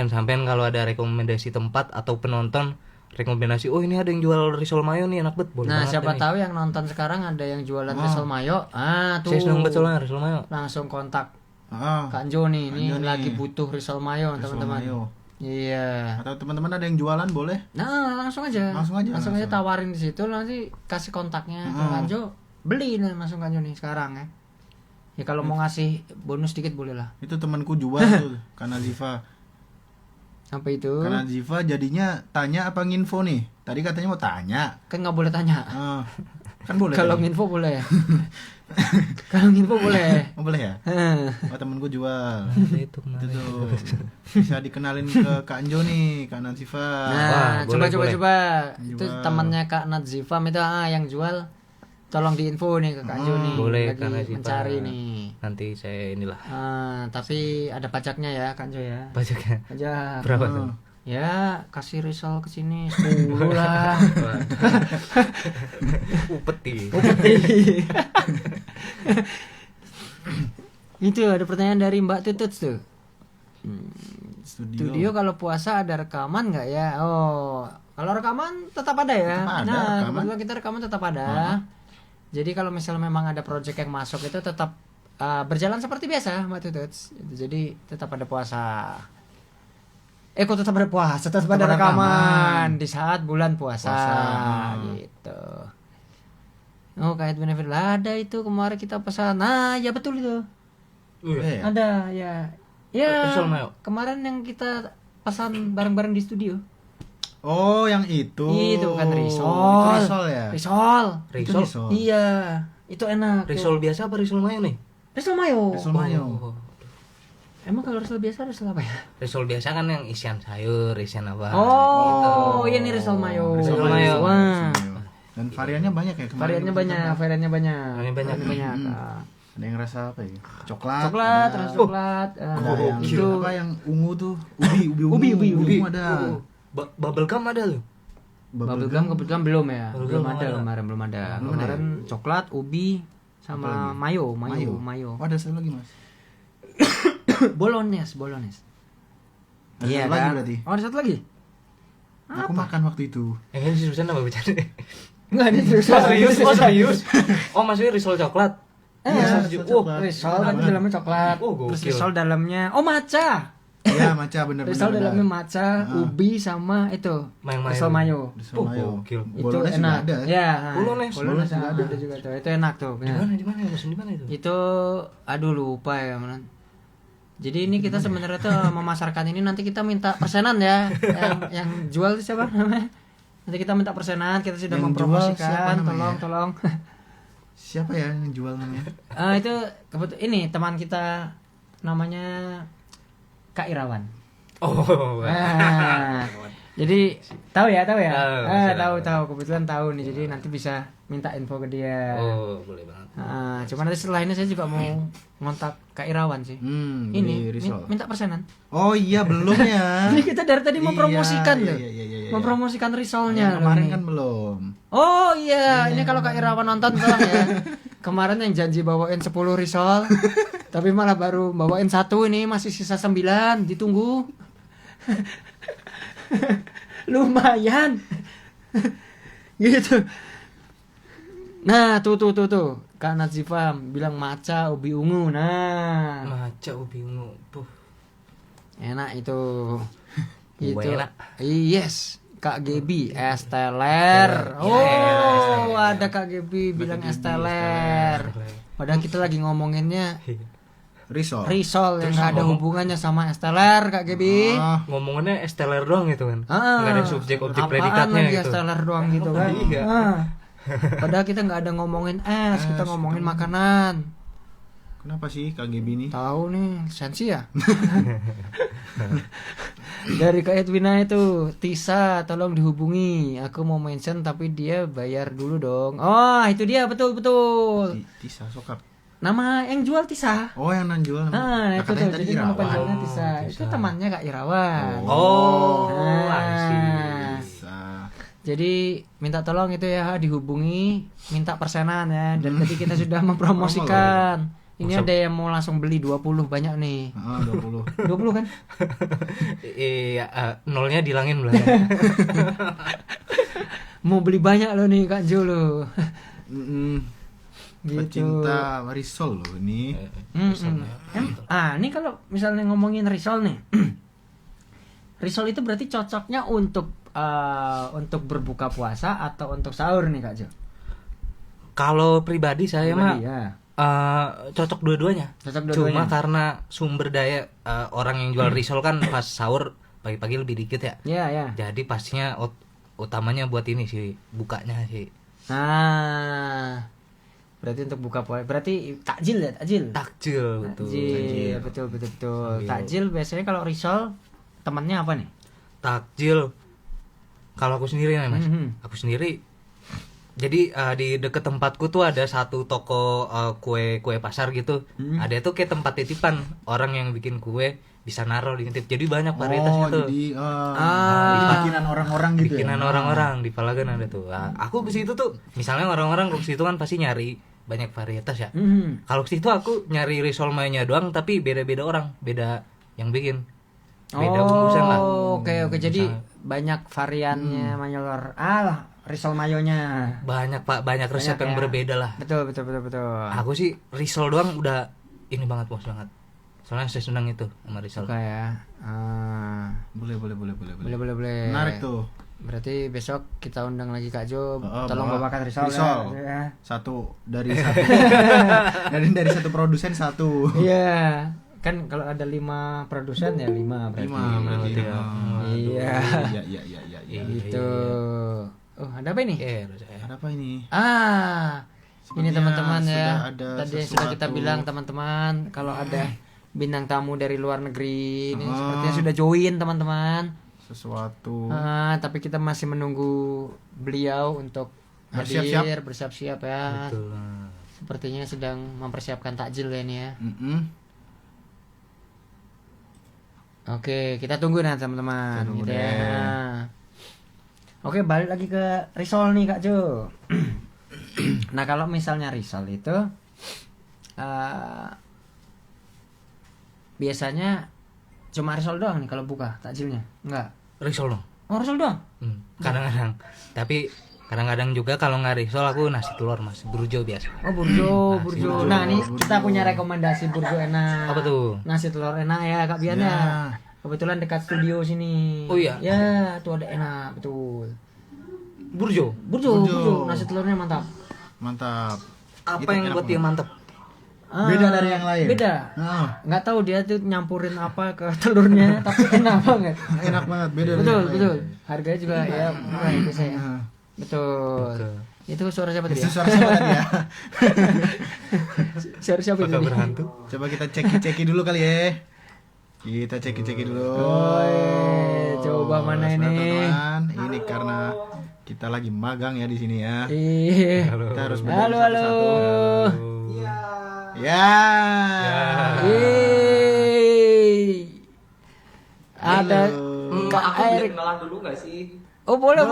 sampean kalau ada rekomendasi tempat atau penonton rekomendasi, oh ini ada yang jual risol mayo nih enak banget, boleh Nah, banget siapa nih. tahu yang nonton sekarang ada yang jualan risol mayo. Tuh. Saya seneng banget soalnya risol mayo. Langsung kontak Ah, Kak Anjo nih, ini Anjo nih. lagi butuh risol mayo, risol teman-teman. mayo. Iya. Atau teman-teman ada yang jualan boleh? Nah, langsung aja Langsung aja. tawarin di situ, nanti kasih kontaknya ke Kak Anjo, beli nih langsung Kak Anjo nih sekarang ya. Ya kalau mau ngasih bonus dikit boleh lah. Itu temanku jual tuh, Kak Nazifa. Apa itu? Kak Nazifa jadinya tanya apa nginfo nih? Tadi katanya mau tanya. Kan nggak boleh tanya. Kan boleh. Kalau tadi. nginfo boleh. Kalau nginfo boleh. Oh, boleh ya? Oh, temenku jual. Itu kemarin. Itu tuh. Bisa dikenalin ke Kak Anjo nih, Kak Nazifa. Nah, boleh, coba. Itu Jual. temannya Kak Nazifa itu yang jual. Tolong diinfo nih ke Kak Anjo nih. Boleh, lagi Kak Nazifa. mencari nih. Nanti saya inilah Tapi ada pajaknya ya Kak Anjo ya. pajaknya. Pajak. Berapa tuh? Ya, kasih risol ke sini 10 lah. Upeti. Itu ada pertanyaan dari Mbak Tutut tuh. Studio Studio. kalau puasa ada rekaman nggak ya? Oh, kalau rekaman tetap ada ya. Tetap ada Nah, rekaman. kebetulan kita rekaman tetap ada. Jadi kalau misalnya memang ada project yang masuk itu tetap berjalan seperti biasa, Mbak Tutut. Jadi tetap ada puasa. kok tetap ada puasa, tetap ada rekaman di saat bulan puasa. Gitu. Oh, kayak benefit lah ada itu kemarin kita pesan. Nah, ya betul itu. Ada ya. Ya. Kemarin yang kita pesan bareng-bareng di studio. Oh, yang itu. Itu kan risol. Itu risol ya? Risol. Iya. Itu enak. Risol biasa apa risol mayo nih? Risol mayo. Risol mayo. Emang kalau risol biasa risol apa ya? Risol biasa kan yang isian sayur, isian apa? Oh, gitu. Ini risol mayo. Risol mayo. Wah. Dan variannya banyak ya kemarin. Variannya banyak. Ada yang rasa apa ya? Coklat, rasa coklat. Itu apa yang ungu tuh? Ubi. Ungu ada. Bubble gum ada loh. Bubble gum kebetulan belum ya. Belum ada. Kemarin coklat, ubi sama mayo. Oh, ada satu lagi, Mas. Bolognese. Ada satu lagi berarti. Oh, ada satu lagi. Aku makan waktu itu. Ini seriusan apa bercanda? Enggak, ini serius. Oh, maksudnya risol coklat. Iya, risol kan dalamnya coklat. Terus risol dalamnya matcha. Iya, matcha bener. Risol dalamnya matcha, ubi sama itu. Risol mayo. Itu enak. Ya. Bolognese ada juga tuh. Itu enak tuh. Di mana? Maksudnya di mana itu? Itu aduh lupa ya, Man. Jadi ini kita sebenarnya tuh memasarkan ini, nanti kita minta persenan ya. Yang jual itu siapa namanya? Nanti kita minta persenan, kita sudah yang mempromosikan. Tolong. Siapa ya yang jual namanya? Itu ini teman kita namanya Kak Irawan. Oh. Jadi tahu ya. Tahu kebetulan tahu nih. Jadi nanti bisa minta info ke dia. Oh, boleh banget. Cuma nanti setelah ini saya juga mau ngontak Kak Irawan sih. Ini minta persenan. Oh iya, belum ya. Ini kita dari tadi mempromosikan loh. Iya. Mempromosikan risolnya. Kemarin kan belum. Oh iya, ini kalau Kak Irawan nonton tolong ya. Kemarin yang janji bawain 10 risol, tapi malah baru bawain 1, ini masih sisa 9, ditunggu. Lumayan. Gitu. Nah, tuh. Kak Nazifa bilang matcha ubi ungu. Nah, matcha ubi ungu. Enak itu. Enak. Yes. Kak Gebi es teler. Oh, ada Kak Gebi bilang es teler. Padahal kita lagi ngomonginnya risol yang nggak ada hubungannya sama es teler, Kak Gebi. Ngomongannya es teler doang gitu kan. Nggak ada subjek objek predikatnya gitu. Es teler doang gitu kan. Padahal kita nggak ada ngomongin es, kita ngomongin makanan. Kenapa sih Kak Gebi nih? Tahu nih, sensi ya. Dari Kak Edwina itu, Tisa tolong dihubungi. Aku mau mention tapi dia bayar dulu dong. Oh, itu dia betul. Tisa Sokap. Nama yang jual Tisa. Oh, yang jual. Itu tuh. Jadi nama panjangnya Tisa. Itu temannya Kak Irawan. Jadi minta tolong itu ya dihubungi, minta persenan ya. Dan tadi kita sudah mempromosikan. Ini ada yang mau langsung beli 20 banyak nih. 20 kan? Iya, nolnya dilangin lah. Mau beli banyak loh nih Kak Jo lo. Gitu. Pecinta risol loh ini. Ini kalau misalnya ngomongin risol nih. Risol itu berarti cocoknya untuk berbuka puasa atau untuk sahur nih Kak Jo? Kalau pribadi saya mah cocok dua-duanya. Cuma karena sumber daya orang yang jual risol kan pas sahur pagi-pagi lebih dikit ya. Iya. Jadi pastinya utamanya buat ini sih, bukanya sih. Berarti untuk buka puasa, berarti takjil ya, Takjil, betul. Takjil biasanya kalau risol temannya apa nih? Takjil. Kalau aku sendiri nih, Mas. Aku sendiri. Jadi di deket tempatku tuh ada satu toko kue pasar gitu. Ada tuh kayak tempat titipan, orang yang bikin kue bisa naruh di titip. Jadi banyak varietasnya tuh. Jadi bikinan orang-orang gitu. Bikinan orang-orang di Palagan ada tuh. Aku ke situ tuh, misalnya orang-orang ke situ kan pasti nyari banyak varietas ya. Kalau ke situ aku nyari risol mayonya doang, tapi beda-beda orang, beda yang bikin. Beda bungkusan lah. Oke. Jadi banyak variannya mayolor. Risol mayonya banyak Pak, banyak resep yang berbeda lah. Betul. Aku sih risol doang udah ini banget, bos banget. Soalnya saya senang itu sama Rizal. Suka ya. Boleh. Boleh. Menarik tuh. Berarti besok kita undang lagi Kak Jo. Oh, Tolong bawakan risol. Ya. Satu dari satu. dari satu produsen satu. Iya. Kan kalau ada 5 produsen ya 5 berarti. 5 berarti. Iya. Iya. Gitu. Oh, ada apa ini? Ada apa ini? Ini teman-teman ya. Ada Tadi sudah kita bilang teman-teman kalau ada bintang tamu dari luar negeri ini sepertinya sudah join teman-teman. Sesuatu. Tapi kita masih menunggu beliau untuk hadir bersiap-siap ya. Betul. Sepertinya sedang mempersiapkan takjil ya ini ya. Oke, kita tunggu nah teman-teman. Gitu ya. Oke, balik lagi ke risol nih Kak Jo. Nah kalau misalnya risol itu biasanya cuma risol doang nih kalau buka takjilnya? Enggak? Risol dong. Oh risol doang? Kadang-kadang. Tapi kadang-kadang juga kalau nggak risol aku nasi telur mas, burjo biasa. Oh burjo. Nah ini kita punya rekomendasi burjo enak. Apa tuh? Nasi telur enak ya Kak Bian ya. Kebetulan dekat studio sini. Oh iya. Ya tuh ada enak betul. Burjo. Nasi telurnya mantap. Apa Itu yang buat dia mantap? Beda dari yang lain. Beda. Nggak tahu dia tuh nyampurin apa ke telurnya, tapi enak banget. Enak banget, beda. Betul. Harganya juga ya murah itu saya. Betul. Itu suara siapa tadi? Itu suara siapa tadi ya? Suara siapa tadi? Berhantu. Coba kita ceki dulu kali ya. Kita ceki dulu. Coba mana ini? Teman-teman, ini karena kita lagi magang ya di sini ya. Iya. Kita harus Halo. Ya. Ada Kak Erik. Kenalan dulu nggak sih? Oh boleh.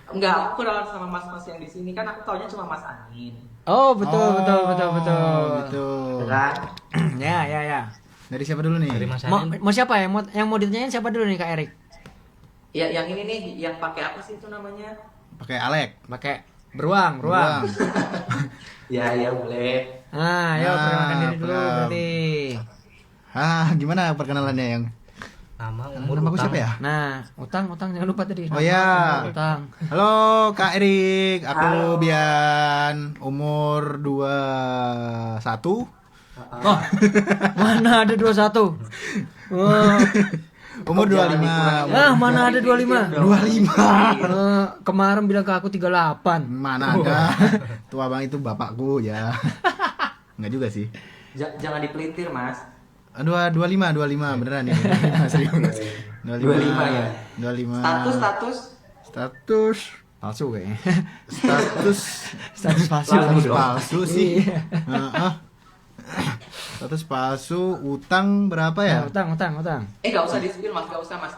Enggak, aku kenalan sama mas-mas yang di sini kan aku taunya cuma Mas Angin. Oh betul. Gitu. Kan? Ya. Dari siapa dulu nih? Dari Mas Mau Anin. siapa ya? Yang mau ditanyain siapa dulu nih Kak Erik? Ya, yang ini nih, yang pakai apa sih itu namanya? Pakai Alek. Pakai beruang. Ya boleh. Yuk perkenalkan diri dulu berarti. Gimana perkenalannya yang? Nama Nama aku siapa ya? Nah, utang jangan lupa tadi. Oh ya. Utang. Halo Kak Erik, aku Bian, umur 21. Oh, mana ada 21? Oh. Umur 25. Mana ada 25? 25. Kemarin bilang ke aku 38. Mana ada. Tua bang itu bapakku ya. Enggak juga sih. Jangan dipelintir, Mas. 25 beneran nih. 25 ya. 25. Status Palsu kayaknya. Status palsu sih. Iya. Status palsu, utang berapa ya? Utang. Nggak usah di-spill, Mas. Nggak usah, Mas.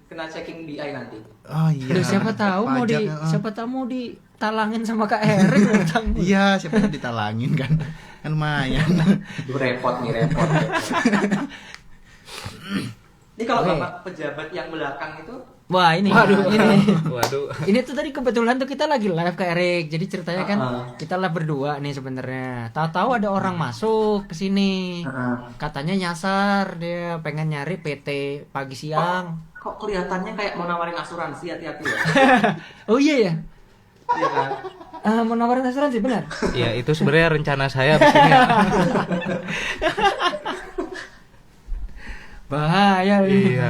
Kena checking BI nanti. Oh iya. Aduh, siapa tahu mau ditalangin sama Kak Erik utang. Iya, siapa tahu ditalangin kan. Kan lumayan. Repot. Ini kalau Bapak pejabat yang belakang itu Wah ini. Waduh. Waduh. Ini tuh tadi kebetulan tuh kita lagi live Kak Erik. Jadi ceritanya kan kita live berdua nih sebenarnya. Tahu-tahu ada orang masuk ke sini. Katanya nyasar, dia pengen nyari PT pagi siang. Kok kelihatannya kayak mau nawarin asuransi, hati-hati ya. Oh iya ya. Iya kan? Mau nawarin asuransi benar? Ya itu sebenarnya rencana saya abis ini. Bahaya nih. Iya.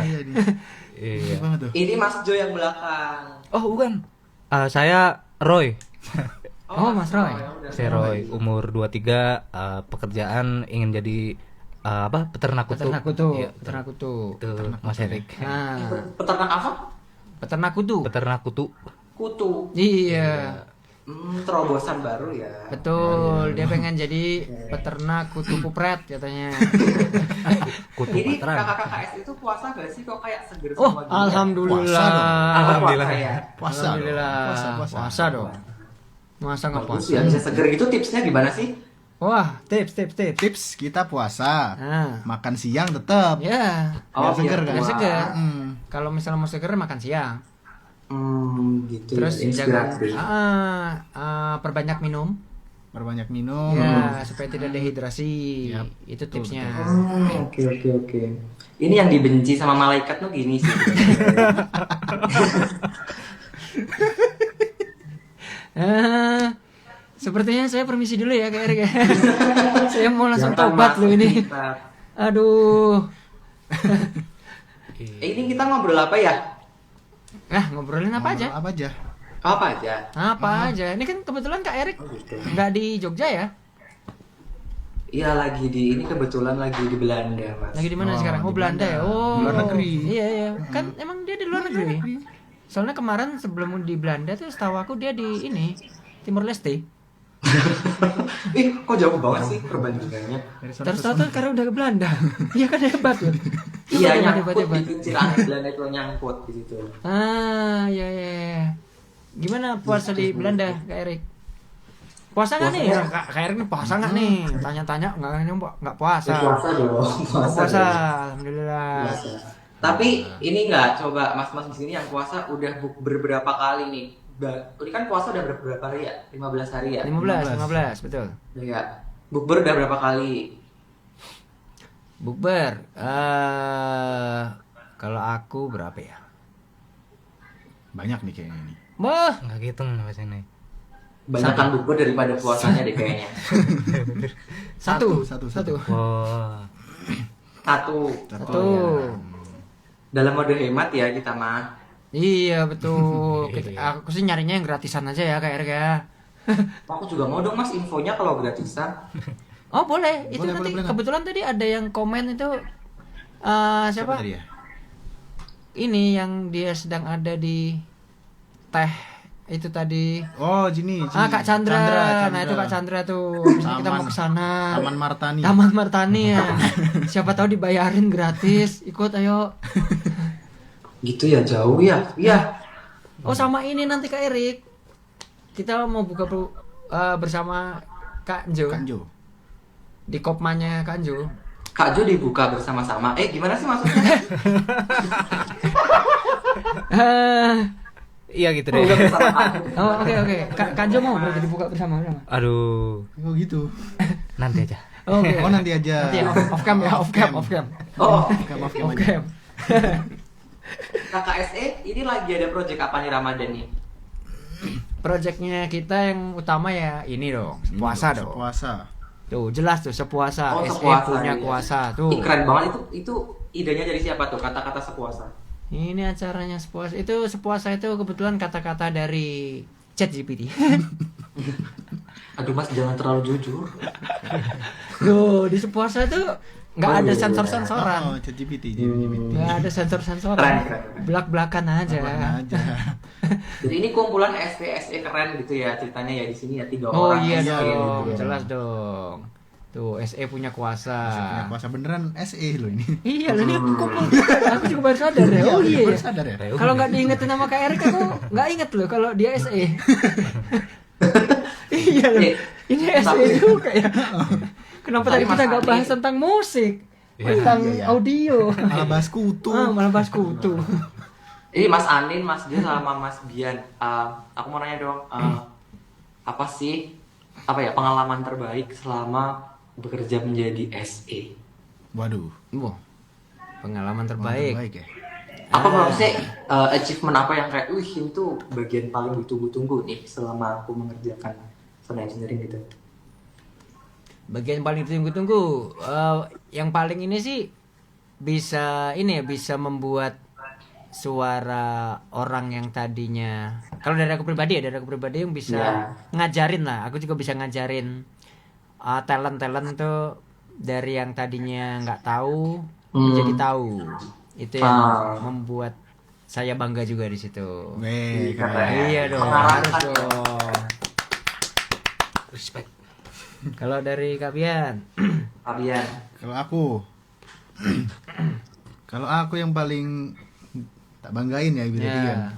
Iya banget tuh. Ini Mas Jo yang belakang. Oh bukan. Saya Roy. Oh Mas Roy. Saya Roy, umur 23, pekerjaan ingin jadi peternak kutu. Iya, Peternak kutu. Itu Mas Erik. Nah, Peternak apa? peternak kutu. Peternak kutu. Kutu. Iya. Terobosan baru ya. Betul, dia pengen jadi peternak kutu kupret katanya. Kutu Ini veteran. kakak KKS itu puasa gak sih kok kayak seger Oh, semua gini? alhamdulillah. Alhamdulillah. Puasa ya. Puasa. Alhamdulillah. Puasa dong. Masa nggak Bagus puasa? ya, bisa seger gitu, tipsnya gimana sih? Wah, tips. Tips kita puasa. Nah, Makan siang tetap. ya. Biar seger kan? Biar seger. Hmm. Kalau misalnya mau seger makan siang. Gitu Terus ya, jangan inspiratif. perbanyak minum. Perbanyak minum. Ya, supaya tidak dehidrasi. Yap, Itu betul, tipsnya. Oke. Ini yang dibenci sama malaikat tuh gini sih. Sepertinya saya permisi dulu ya Kak Erik ya. Saya mau langsung Jangan tobat masuk loh ini. kita. Aduh. Ini kita ngobrol apa ya? Ngobrolin apa aja? Apa aja? Apa aja? Apa aja? Ini kan kebetulan Kak Erik Gitu. nggak di Jogja ya? Iya ini kebetulan lagi di Belanda, Mas. Lagi di mana Oh, sekarang? Oh, di Belanda ya. Belanda. Oh, Luar negeri. Iya. Kan emang dia di luar negeri. Soalnya kemarin sebelum di Belanda tuh setahu aku dia di ini Timor Leste. Kok jauh banget sih perbandingannya? Terus tahu karena udah ke Belanda. Iya kan hebat loh. Iya, Hebat. nyangkut di kincir angin Belanda itu nyangkut di situ. Iya. Gimana puasa di Belanda, Kak Erik? Puasa nggak nih? Kak Erik nih puasa nggak nih? Tanya-tanya nggak puasa. Puasa dong. Puasa. Alhamdulillah. Puasa. Tapi ini nggak coba mas-mas di sini yang puasa udah beberapa kali nih. Ini kan puasa udah berapa hari ya? 15 hari ya? 15 betul. Ya. Bukber udah berapa kali? Bukber. Kalau aku berapa ya? Banyak nih kayaknya nih. Wah, Nggak hitung pas ini. Banyakan bukber daripada puasanya deh kayaknya. satu. Wah. Satu. Dalam mode hemat ya kita mah. Iya betul. Aku sih nyarinya yang gratisan aja ya Kak Erik ya. Aku juga mau dong mas infonya kalau gratisan. Oh boleh. Itu Boleh, nanti boleh. kebetulan tadi ada yang komen itu siapa? tadi ya? Ini yang dia sedang ada di teh itu tadi. Oh, Jini. Kak Chandra. Nah itu Kak Chandra tuh. Bisa kita mau ke sana. Taman Martani. Taman Martani ya. Siapa tahu dibayarin gratis. Ikut ayo. Gitu ya jauh ya. Iya. Oh sama ini nanti Kak Erik. Kita mau buka bersama Kak Jo. Kak Jo. Di kopmanya Kak Jo. Kak Jo dibuka bersama-sama. Gimana sih maksudnya? Iya gitu deh. Buka bersama Kak Jo. Oh oke. Kak Jo mau berarti dibuka bersama. Aduh. Oh gitu. Nanti aja. Oke. Oh, nanti aja. Nanti off cam ya, off cam. Oh, Maaf. Off cam. Kakak SE ini lagi ada project apa nih Ramadan nih? Projectnya kita yang utama ya ini dong, puasa dong. Puasa. Tuh jelas tuh sepuasa. Oh, SE sepuasa, punya iya. kuasa tuh. Keren banget itu idenya dari siapa tuh kata-kata sepuasa? Ini acaranya sepuasa. Itu sepuasa itu kebetulan kata-kata dari ChatGPT. Aduh mas jangan terlalu jujur. Loh, di sepuasa itu nggak Oh, ada iya. sensor-sensoran. Oh, ChatGPT. Nggak ada sensor-sensoran. Keren. Belak-belakan aja. Mana aja. Jadi ini kumpulan SE keren gitu ya ceritanya ya di sini ya 3 Oh orang. iya SE dong, gitu ya. jelas dong. Tuh SE punya kuasa. Punya puasa beneran SE loh ini. Iya, loh ini kumpul. Aku juga baru sadar ya. Oh iya. Baru sadar ya. Kalau nggak diingetin sama Kak Erik aku nggak inget loh kalau dia SE. Iya loh. Ini SE juga ya. Kenapa tadi Tapi kita Mas nggak Andi- bahas tentang musik, Iya, tentang iya. audio? Malah bahas kutu. Malah bahas kutu. Ini Mas Anin, Mas Dia sama Mas Bian. Aku mau nanya dong, apa sih pengalaman terbaik selama bekerja menjadi SE? Waduh. Wah, pengalaman Terbaik terbaik. ya. Apa maksudnya achievement apa yang kayak, itu bagian paling ditunggu-tunggu nih selama aku mengerjakan sound engineering gitu. Bagian paling ditunggu-tunggu, yang paling ini sih bisa membuat suara orang yang tadinya, kalau dari aku pribadi yang bisa Iya. ngajarin lah. Aku juga bisa ngajarin talent tuh dari yang tadinya nggak tahu menjadi tahu. Itu yang membuat saya bangga juga di situ. Weh, Keren. keren. Iya dong, Mengarahkan harus ya. dong. Respect. Kalau dari Kak Bian, Fabian. Kalau aku yang paling tak banggain ya bisa ya. dibilang.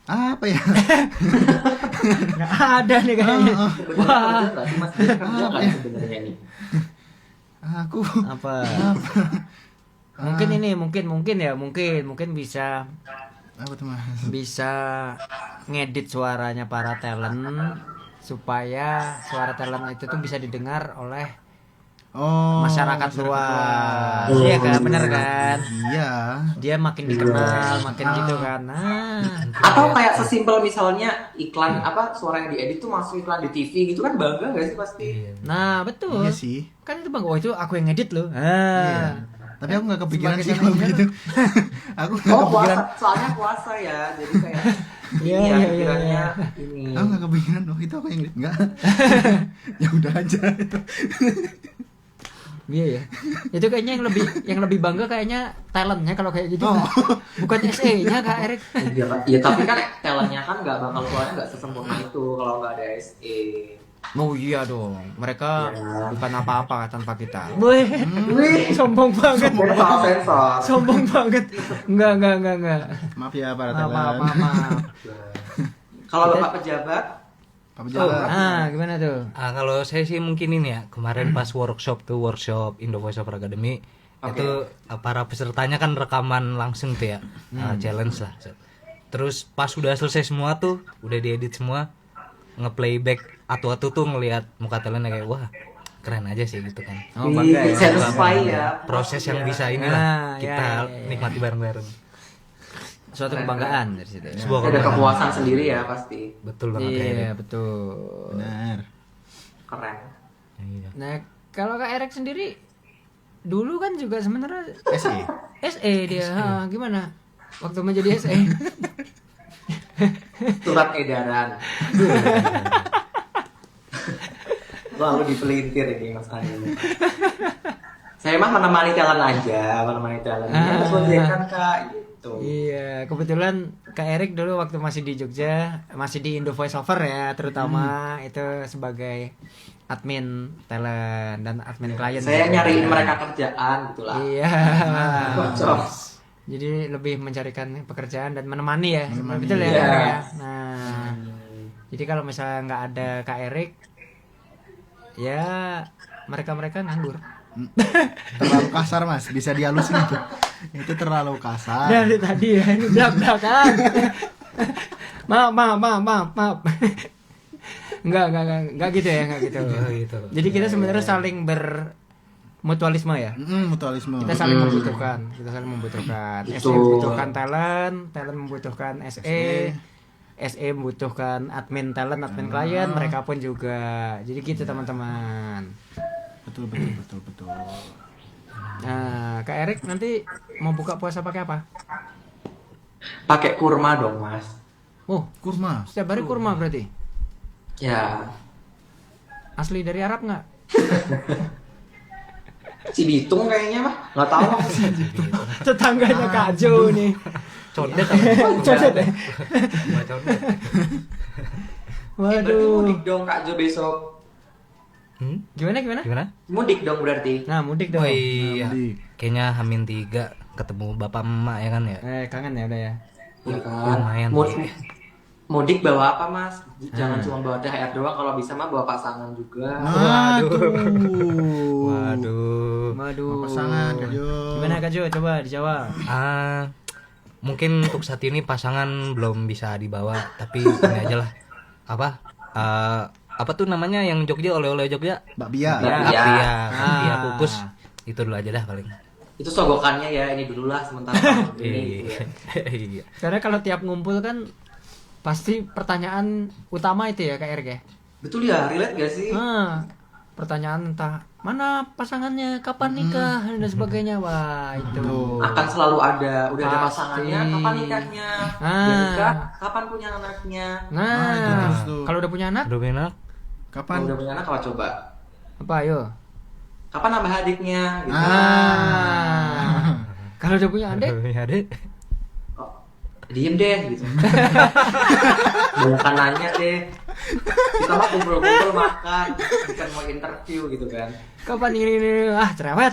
Apa ya? Nggak ada nih kayaknya. Wah, berarti Mas Bian kerja kan sebenarnya nih. Aku Apa? Mungkin ini mungkin bisa Apa tuh Mas? bisa ngedit suaranya para talent supaya suara talent itu tuh bisa didengar oleh masyarakat luas. Iya kan, bener kan? Iya. Dia makin dikenal, makin gitu kan. Nah, Atau kayak sesimpel misalnya iklan apa suara yang diedit tuh masuk iklan di TV gitu kan bangga gak sih pasti? nah betul. Iya sih. Kan itu bang, oh itu aku yang ngedit loh. Iya. Tapi aku nggak kepikiran Sebagai sih kalau talent begitu. Aku nggak Oh kepikiran. puasa, soalnya puasa ya, jadi kayak Iya, iya iya, pikirannya ini. Aku nggak kepikiran. Oh itu aku yang lihat nggak. Ya udah aja. Iya ya. Itu kayaknya yang lebih bangga kayaknya talentnya kalau kayak gitu. Oh. Bukan SE-nya Kak Erik. Iya tapi kan talentnya kan nggak bakal keluarnya nggak sesempurna itu kalau nggak ada SE. Oh iya dong. Mereka Iya. bukan apa-apa tanpa kita. Wih, sombong banget. Sensor. Sombong banget. Enggak. Maaf ya para Maaf. talent. Kalau Bapak pejabat, Pak pejabat. Gimana tuh? Kalau saya sih mungkin ini ya, kemarin pas workshop Indo Voice Over Academy itu para pesertanya kan rekaman langsung tuh ya, challenge lah. Terus pas udah selesai semua tuh, udah diedit semua, nge-playback atu-atu tuh ngelihat muka talentnya kayak wah keren aja sih gitu kan. Oh, bangga ya. satisfy ya. Proses yang bisa inilah Ah, kita ya. nikmati bareng-bareng. Suatu kebanggaan dari situ. Sebuah Ada kebanggaan. kepuasan sendiri ya pasti. Betul banget Iya, kayak betul. Benar. Keren. Iya. Nah, kalau Kak Erik sendiri dulu kan juga sebenarnya SE. SE dia. Gimana? Waktu menjadi SE. Surat edaran. Lalu dipelintir ini Mas Ani. Saya mah menemani talent aja, menemani talent. Ya, proyekan Kak gitu. Iya, kebetulan Kak Erik dulu waktu masih di Jogja, masih di Indo Voice Over ya, terutama itu sebagai admin talent dan admin klien. Saya nyariin mereka kerjaan gitu lah. Iya. Cocok. Jadi lebih mencarikan pekerjaan dan menemani ya, Menemani. betul ya. Iya. Kak Erik ya? Nah, jadi kalau misalnya nggak ada Kak Erik, ya mereka nganggur. Terlalu kasar Mas, bisa dihalusin itu. Itu terlalu kasar. Dari tadi ya, ini belak-belakan. Maaf. Enggak gitu ya, enggak gitu. gitu. Jadi kita sebenarnya saling bermutualisme ya. Mutualisme. Kita saling membutuhkan. SE Betul. membutuhkan talent membutuhkan SE, SE membutuhkan admin talent, admin klien, mereka pun juga. Jadi gitu teman-teman. Betul. Nah, Kak Erik nanti mau buka puasa pakai apa? Pakai kurma dong, Mas. Oh, Kurma. setiap hari kurma berarti? Ya, Asli dari Arab nggak? Cibitung kayaknya mah. Enggak tahu. Tetangganya Kak Jo nih. Condet Condet ya? Condet. Berarti Waduh. mudik dong Kak Jo besok. Gimana? Gimana? Mudik dong berarti. Nah, mudik dong. Oh iya. Mudik. Kayaknya H-3 ketemu bapak emak ya kan ya. Kangen ya udah ya. Ya kan. Lumayan. Mudik bawa apa, Mas? Jangan cuma bawa THR doang, kalau bisa mah bawa pasangan juga. Waduh. Pasangan Kak Jo. Gimana Kak Jo? Coba dijawab. Mungkin untuk saat ini pasangan belum bisa dibawa, tapi ini aja lah. Apa tuh namanya yang Jogja, oleh-oleh Jogja? Bakpia. Bakpia kukus. Itu dulu aja dah paling. Itu sogokannya ya, ini dulu lah sementara. Ini. Iya. Karena kalau tiap ngumpul kan pasti pertanyaan utama itu ya Kak Erik ya. Betul ya, relate gak sih? Pertanyaan entah mana pasangannya, kapan nikah dan sebagainya. Wah, itu. Akan selalu ada, udah ada Pasti. pasangannya, kapan nikahnya? Ah. Udah nikah, kapan punya anaknya? Nah, itu terus tuh. kalau udah punya anak Aduh enak. Kalau Kapan? udah punya anak apa coba? apa ayo? Kapan nambah adiknya? Gitu. Kalau udah punya adik, Ya deh. Oh, diem deh gitu. Bukan nanya deh. Kita mah kumpul-kumpul makan, bukan mau interview gitu kan. kapan ini cerewet.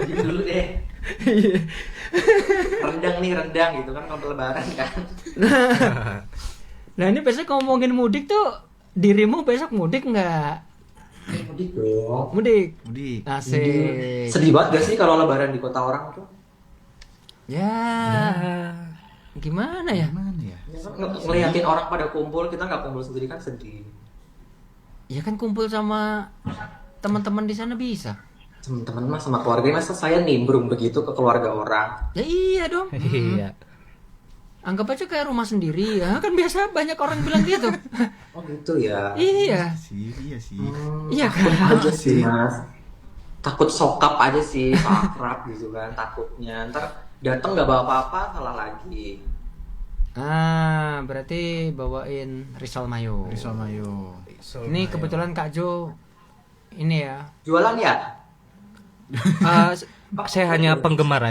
Diem dulu deh. Rendang gitu kan kalau lebaran kan. Nah ini besok ngomongin mudik tuh, dirimu besok mudik nggak? Mudik dong. Mudik. Mudik. Asik. Sedih banget gak sih kalau lebaran di kota orang tuh? Ya. Gimana ya? Gimana ya? Ngeliatin orang pada kumpul, kita nggak kumpul sendiri kan sedih. Ya kan kumpul sama teman-teman di sana bisa. Teman-teman mas sama keluarga, masa saya nimbrung begitu ke keluarga orang? Ya iya dong. Iya. Anggap aja kayak rumah sendiri ya. Kan biasa banyak orang bilang gitu. Oh gitu ya. Iya. Iya sih. Iya Takut kan? aja sih mas. Takut sokap aja sih, akrab gitu kan. Takutnya ntar datang nggak bawa apa-apa, salah lagi. Ah, berarti bawain risol mayo. Risol mayo. Ini kebetulan Kak Jo ini ya. Jualan ya? Saya hanya penggemar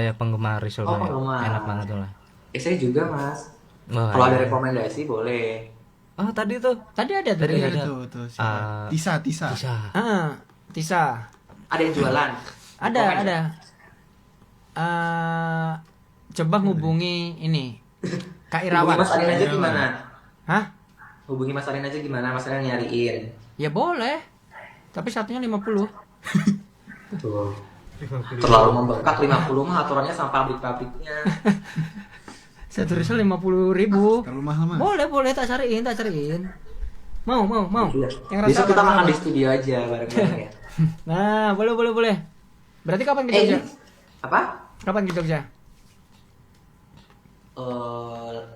risol Oh, mayo. penggemar. Enak banget tuh lah. Saya juga mas. Wah, Kalau ada iya. rekomendasi boleh. Oh tadi tuh Tadi ada Tadi tadi. ada. Tuh siapa? Tisa. bisa. Tisa. Ada yang jualan? Ada, Rekomend. ada. Coba ngubungi ini. Kak Hubungi Irawan. Mas Alin aja gimana? Hah? Hubungi Mas Alin aja gimana? Mas Alin nyariin. Ya boleh. Tapi satunya 50. Tuh. Terlalu membengkak 50 mah aturannya sama pabrik-pabriknya. Satu risol 50.000. Terlalu mahal mah. Boleh, tak cariin. Mau. Iya. Yang rasa Besok kita apa? makan di studio aja bareng-bareng ya. Nah, boleh. Berarti kapan ke Eh, Jogja? ini apa? Kapan ke Jogja? 18.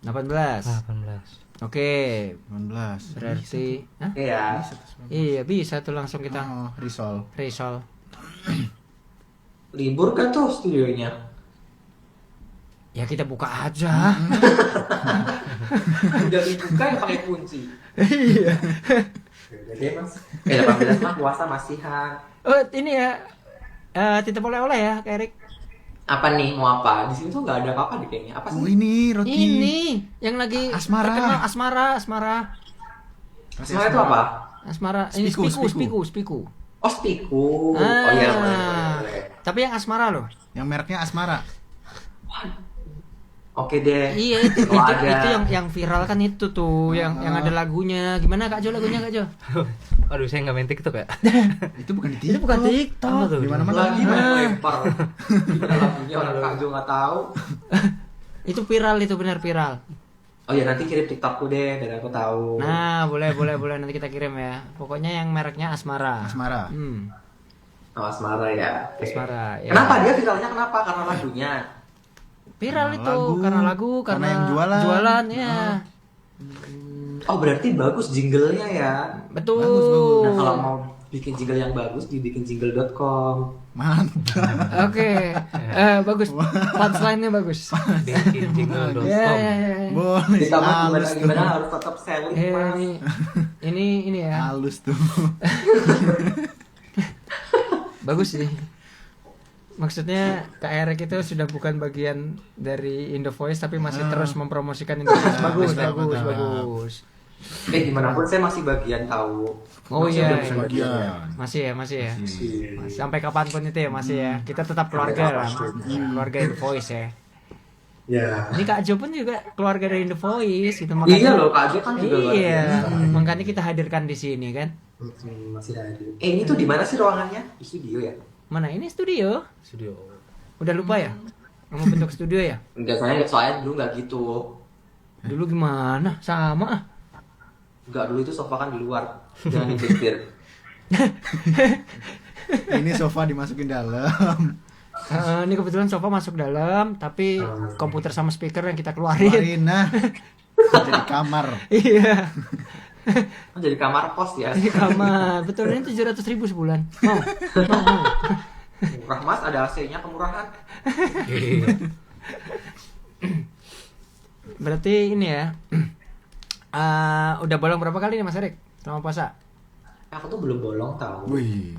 18. 18. Oke. 18. Berarti hah? Iya. Iya, bisa tuh langsung kita Oh, risol. risol. Libur kan tuh studionya. Ya kita buka aja. Udah dibuka ya pakai kunci. Iya. Jadi mas. 18 mah puasa masihan. Oh, ini ya. Titip oleh-oleh ya, Kak Erik. Apa nih mau apa? Di sini tuh nggak ada apa-apa deh kayaknya. Apa Oh, sih? ini roti. Ini yang lagi Asmara. terkenal, Asmara. Roti Semua itu apa? Asmara. Ini Spiku. spiku. Oh spiku. Oh iya boleh. Tapi yang Asmara loh. Yang mereknya Asmara. Oke deh. Iya, itu Kalau ada. yang viral kan itu tuh, yang ada lagunya. Gimana Kak Jo lagunya Kak Jo? Aduh saya nggak main TikTok ya. Itu bukan di Itu TikTok. bukan Apa TikTok. tuh? Di mana-mana. Lagi main lempar. Gimana lagunya orang Kak Jo nggak tahu. Itu viral, itu benar viral. Oh ya nanti kirim TikTokku deh biar aku tahu. Nah, boleh nanti kita kirim ya. Pokoknya yang mereknya Asmara. Asmara. Oh, Asmara ya. Oke. Asmara, ya. Kenapa dia viralnya kenapa? Karena lagunya. Viral Karena itu lagu. karena lagu, Karena karena yang jualan. Jualan ya. Oh berarti bagus jinglenya ya. Betul. Bagus. Nah kalau mau bikin jingle yang bagus dibikin jingle.com. Mantap. Oke. Bagus. Punchline-nya bagus. Bikin jingle.com. Ya. Boleh. Ditambah Halus tuh. gimana harus tetap selling mas. Ini ya. Halus tuh. Bagus sih. Maksudnya Kak Erik itu sudah bukan bagian dari Indo Voice tapi masih terus mempromosikan Indo Voice. Bagus. Mantap. Gimana pun saya masih bagian tahu. Oh Masih iya, belum iya. sebagian ya. Masih ya. Iya. Sampai kapanpun itu ya masih ya. Kita tetap keluarga lah. Keluarga Indo Voice ya. Ya. Ini Kak Jo pun juga keluarga dari Indo Voice gitu Iya loh Kak Jo kan juga Iya, bagian. makanya kita hadirkan di sini kan. Masih hadir. Ini tuh di mana sih ruangannya? Di studio ya? Mana ini studio? Studio. Udah lupa ya? Nama bentuk studio ya? Enggak, soalnya dulu nggak gitu. Dulu gimana? Sama ah. Enggak, dulu itu sofa kan di luar. Jangan dijejer. Ini sofa dimasukin dalam. Ini kebetulan sofa masuk dalam, tapi komputer sama speaker yang kita keluarin. Keluarin, nah. Jadi kamar. Iya, Kan jadi kamar kos ya. di kamar. Betul, ini 700.000 sebulan. Mau? Murah mas, ada AC-nya kemurahan. Berarti ini ya. Udah bolong berapa kali nih Mas Erik selama puasa? Aku tuh belum bolong tahu. Wih.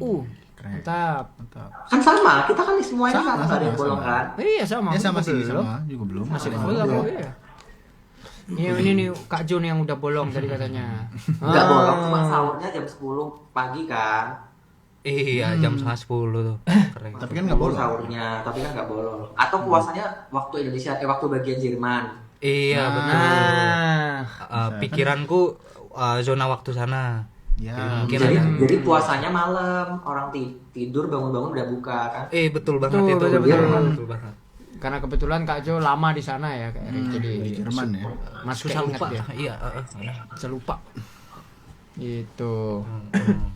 Keren. Mantap. Mantap. Kan sama, kita kan semuanya Sama, sama, nggak ada yang sama. bolong kan? Iya sama. Ya sama aku sih, belum. sama juga belum. Masih Sama. belum. Iya. Ini nih Kak Jun yang udah bolong tadi katanya. Enggak bolong, cuma sahurnya jam 10 pagi kan. Iya, jam 9:30 tuh. Keren. Tapi kan nggak bolong. Sahurnya, tapi kan nggak bolong. Atau puasanya waktu Indonesia, waktu bagian Jerman. Iya, betul. Nah, Pikiranku zona waktu sana. Ya, Mungkin Jadi ada. jadi puasanya malam, orang tidur bangun-bangun udah buka kan. Betul banget Betul, itu. betul, betul. Betul banget. Karena kebetulan Kak Jo lama di sana ya Kak Erik. Jadi di Jerman ya. Mas Susah keinget lupa. dia. Iya, Bisa lupa. Gitu.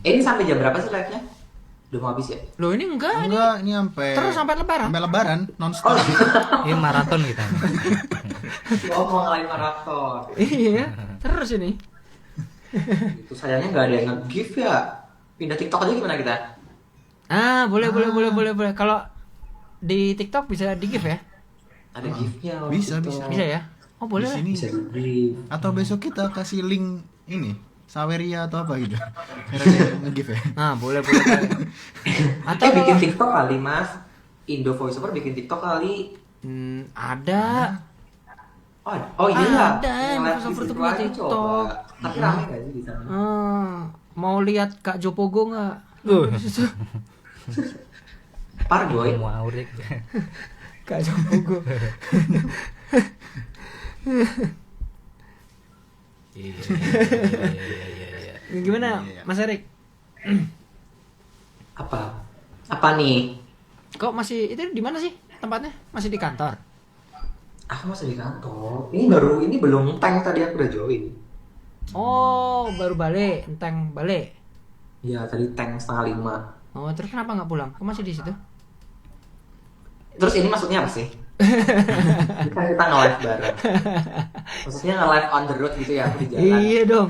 Ini sampai jam berapa sih live-nya? Udah mau habis ya? Loh ini enggak. Enggak, ini sampai Terus sampai lebaran. sampai lebaran non-stop. Ini maraton kita. Oh, mau ngalahin maraton. Iya, terus ini. Itu sayangnya nggak ada yang nge-give ya. Pindah TikTok aja gimana kita? Boleh. Kalau di TikTok bisa di-give ya? Ada give-nya. Bisa, gitu. bisa. Bisa ya? Oh, boleh Di lah. sini. Bisa di-give. Atau besok kita kasih link ini, Saweria atau apa gitu. Biar nge-give ya. Nah, boleh. Atau bikin TikTok kali Mas. Indo Voiceover bikin TikTok kali. Ada. Oh iya. Ada, Ngeliat Voiceover di tuh situ punya aja TikTok. coba. Tapi rame gak sih di sana? Mau lihat Kak Jopogo nggak? Pargoy. Mau aurek. Kak Jopogo. Iya. Gimana, Mas Erik? Apa nih? Kok masih itu di mana sih tempatnya? Masih di kantor? Aku masih di kantor. Ini belum tank tadi aku udah join. Oh, baru balik, enteng balik. Iya, tadi tank 4:30. Oh, terus kenapa nggak pulang? Kok masih di situ? Terus ini maksudnya apa sih? Kan kita nge-live bareng. Maksudnya nge-live on the road gitu ya, aku di jalan. Iya dong.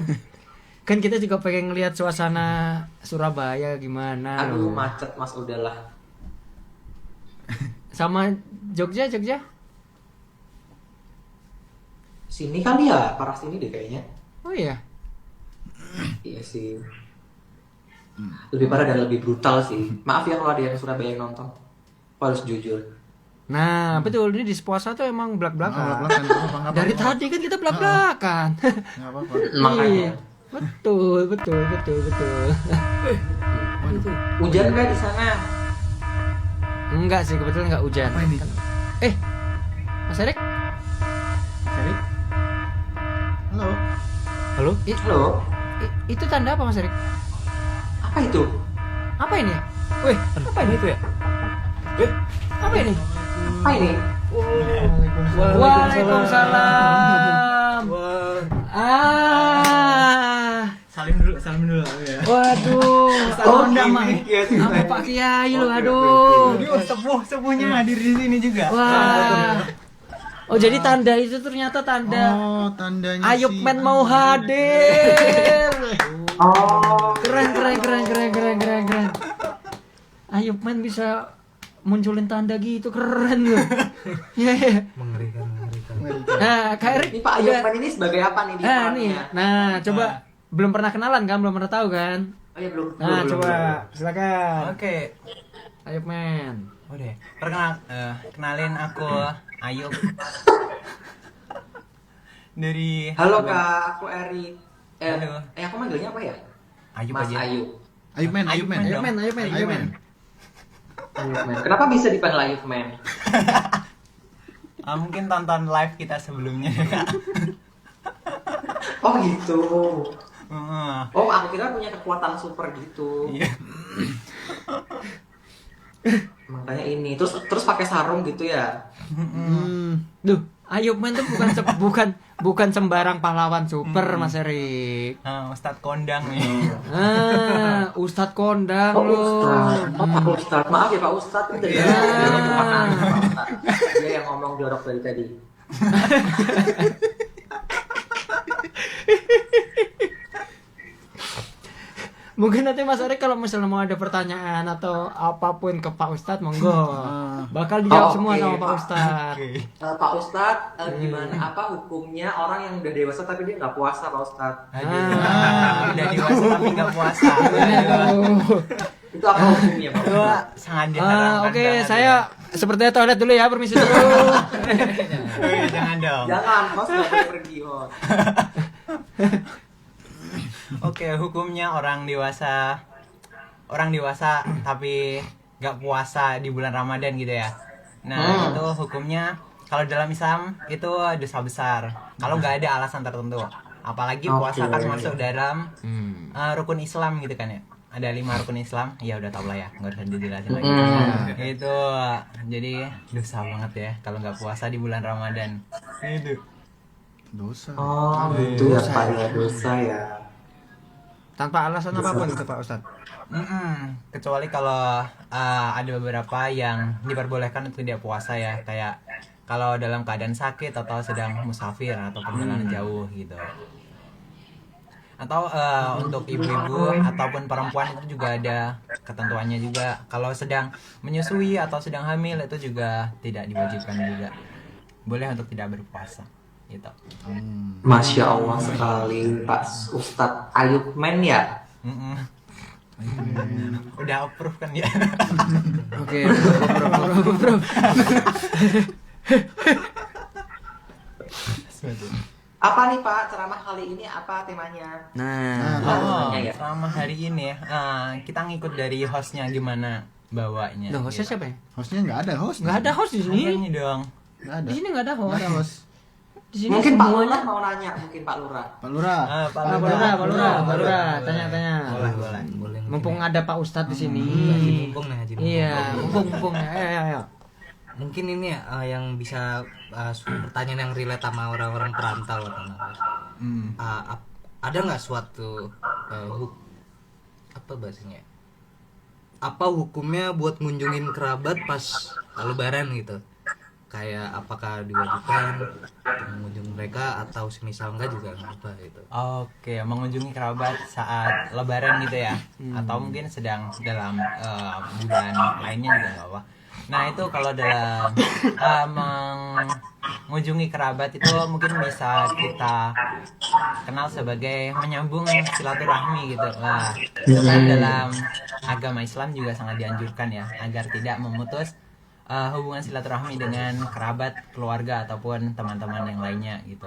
Kan kita juga pengen ngelihat suasana Surabaya gimana. Aduh, loh. macet Mas, udahlah. Sama Jogja. Sini kali ya, parah sini deh kayaknya. Oh iya. Iya sih. Lebih parah dan lebih brutal sih. Maaf ya kalau ada yang Surabaya yang nonton. Aku harus jujur. Nah, betul ini di puasa tuh emang belak-belakan. Belak-belakan, apa-apa. Dari tadi kan kita belak-belakan. Enggak apa-apa. Makanya. Iya. Betul. Hujan nggak di sana? Enggak sih, kebetulan enggak hujan. Apa ini? Mas Erik? Erik? Halo. Halo? Halo? Itu tanda apa Mas Erik? Apa itu? Apa ini? Wih, apa ini itu ya? Apa ini? Apa ini? Waalaikumsalam. Salim dulu ya. Waduh. Oh, Sama gini, ya, sih. sama Pak Kiai loh, aduh. Sepuhnya hadir di sini juga. Wah. Oh, jadi tanda itu ternyata tanda Oh, tandanya Ayub si Men mau hadir. Oh, Keren. Ayub Men bisa munculin tanda gitu, keren loh. Iya. Mengerikan. Nah, Kak Erik ini Pak Ayub Men ini sebagai apa nih di Nah, perannya? nih. Nah, coba belum pernah kenalan kan, belum pernah tahu kan? Oh ya belum. Nah, belum, coba belum. silakan. Oke, Ayub Men. udah. Kenalin aku Ayub. Dari Halo Kak, aku Erik. Halo. Aku manggilnya apa ya? Ayub Mas aja. Ayub. Ayub Men. Ayub Men. Ayub Men. Kenapa bisa dipanggil Ayub Men? Mungkin tonton live kita sebelumnya ya, Kak. Oh gitu. Heeh. Oh, aku kira punya kekuatan super gitu. Iya. Makanya ini. Terus pakai sarung gitu ya. Duh, Ayub Men tuh bukan sembarang pahlawan super, Mas Erik. Ustadz Kondang nih. Ustadz kondang Oh, loh. Ustadz. Oh, Pak Ustadz. Maaf ya Pak Ustadz. Itu dari Dia yang ngomong jorok dari tadi. Mungkin nanti Mas Erik kalau misalnya mau ada pertanyaan atau apapun ke Pak Ustadz, monggo. Bakal dijawab semua oke, sama Pak Pak. Ustadz. Pak Ustadz, gimana apa hukumnya orang yang udah dewasa tapi dia nggak puasa Pak Ustadz? Udah dewasa tapi nggak puasa. Itu apa hukumnya Pak Itu Ustadz? sangat diharamkan. Oke, banget saya sepertinya toilet dulu ya, permisi dulu. ya. Jangan dong. Jangan, Mas nggak boleh pergi Hos. Oke, hukumnya orang dewasa tapi nggak puasa di bulan Ramadan gitu ya. Nah, itu hukumnya kalau dalam Islam itu dosa besar. Kalau nggak ada alasan tertentu. Apalagi Oke. puasa kan masuk dalam rukun Islam gitu kan ya. Ada 5 rukun Islam, ya udah tau lah ya, nggak usah dijelasin lagi. Itu jadi dosa banget ya kalau nggak puasa di bulan Ramadan. Itu. Dosa. Oh, itu ya Pak ya, dosa ya. Tanpa alasan apapun itu Pak Ustadz. Kecuali kalau ada beberapa yang diperbolehkan untuk tidak puasa ya, kayak kalau dalam keadaan sakit atau sedang musafir atau perjalanan jauh gitu. Atau untuk ibu-ibu ataupun perempuan itu juga ada ketentuannya juga. Kalau sedang menyusui atau sedang hamil itu juga tidak diwajibkan juga. Boleh untuk tidak berpuasa gitu. Masya Allah sekali Pak Ustadz Ayub Men ya. Udah approve kan ya? Oke, bro. Apa nih Pak ceramah kali ini, apa temanya? Nah, Selama hari ini ya, kita ngikut dari hostnya gimana bawanya. loh, hostnya siapa ya? Hostnya nggak ada host. Nggak ada host di sini. Ini dong. Nggak ada. Di sini nggak ada Nggak ada host. host. Di sini Mungkin Pak semuanya. Lurah mau nanya, mungkin Pak Lurah. Pak Lurah. Pak Pak Lurah, tanya-tanya. Boleh. Mumpung ada Pak Ustadz di sini. Mumpung nih Haji. Iya, mumpung. Ayo. Mungkin ini ya yang bisa pertanyaan yang relate sama orang-orang perantau atau ada nggak suatu apa bahasanya? Apa hukumnya buat ngunjungin kerabat pas Lebaran gitu? Kayak apakah diwajibkan untuk mengunjungi mereka atau semisal enggak juga nggak apa gitu? Oke, mengunjungi kerabat saat Lebaran gitu ya, atau mungkin sedang dalam bulan lainnya juga nggak apa. Nah itu kalau dalam mengunjungi kerabat itu mungkin bisa kita kenal sebagai menyambung silaturahmi gitu. Nah, itu kan dalam agama Islam juga sangat dianjurkan ya, agar tidak memutus hubungan silaturahmi dengan kerabat, keluarga ataupun teman-teman yang lainnya gitu.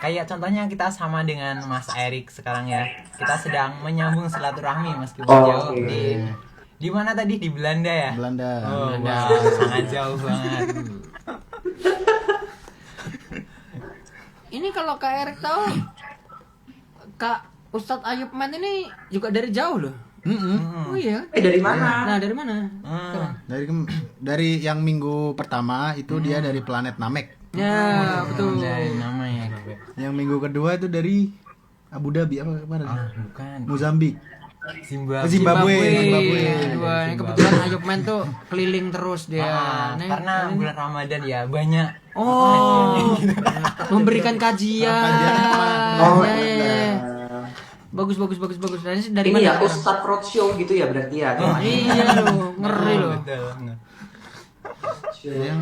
Kayak contohnya kita sama dengan Mas Erik sekarang ya, kita sedang menyambung silaturahmi meskipun jauh di mana tadi, di Belanda ya? Belanda. Oh, wow, sangat jauh banget. Ini kalau Kak Erik tahu, Kak Ustadz Ayub Men ini juga dari jauh loh. Oh iya. Dari mana? Nah, dari mana? Dari yang minggu pertama itu dia dari planet Namek. Ya, betul. Dari namanya. Yang minggu kedua itu dari Abu Dhabi apa kemarin? Bukan. Mozambik. Zimbabwe. Dua. Ini kebetulan Ayub Men tuh keliling terus dia. Nih, Karena bulan Ramadan ya banyak. Memberikan kajian. Oh, Ya. Bagus. Dan ini dari Ini mana? ya Ustadz Roadshow gitu ya berarti ya. Iya loh, ngeri loh. Betul. Yang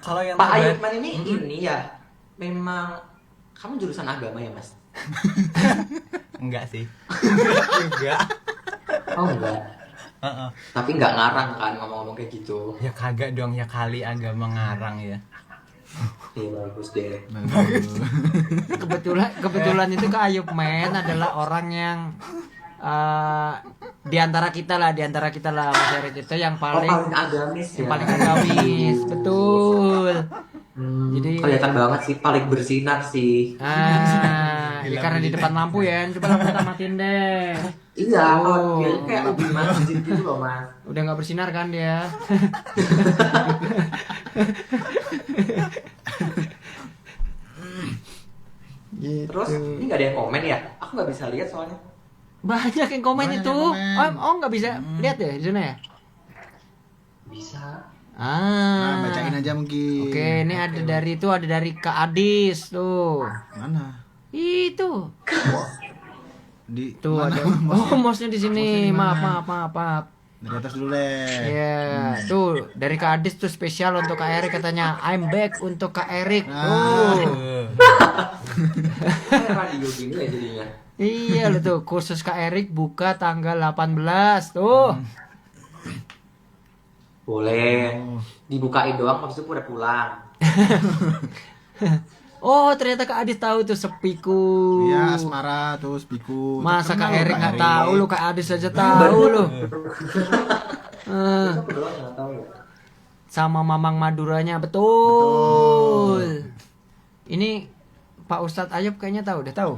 Kalau yang Pak Ayub Man ini ya memang kamu jurusan agama ya Mas? enggak sih. Enggak. Oh enggak. Tapi enggak ngarang kan ngomong-ngomong kayak gitu. Ya kagak dong, ya kali agama ngarang ya. Iya bagus deh. Kebetulan itu Kak Ayub Men adalah orang yang di antara kita lah Mas Erik itu yang paling agamis ya. yang paling agamis, betul. Jadi kelihatan banget sih, paling bersinar sih. ya karena di depan lampu ya, coba lampu kita matiin deh. Iya, dia kayak lebih masjid gitu loh Mas. Udah nggak bersinar kan dia? Terus ini nggak ada yang komen ya? Aku nggak bisa lihat soalnya. Banyak yang komen Banyak itu. yang komen. Oh nggak bisa lihat ya di sana ya? Bisa. Nah, bacain aja mungkin. Oke, ini ada dari Kak Adis tuh. Mana? Itu. Di Tuh mana? ada. Oh, mouse-nya di sini. Maaf. Dari atas dulu deh. Iya, tuh dari Kak Adis tuh spesial untuk Kak Erik katanya. I'm back untuk Kak Erik. Nah. Kayak radio gini ya jadinya. Iya lo tuh, khusus Kak Erik buka tanggal 18 tuh. Boleh. Dibukain doang habis itu udah pulang. Oh, ternyata Kak Adis tahu tuh sepiku. Iya, Asmara terus Biku. Masa Kak Terkenal Erik Kak nggak Erik. tahu lo, Kak Adis aja tahu lo. Aku doang nggak tahu ya. Sama Mamang Maduranya betul. Ini Pak Ustadz Ayub kayaknya tahu, udah tahu.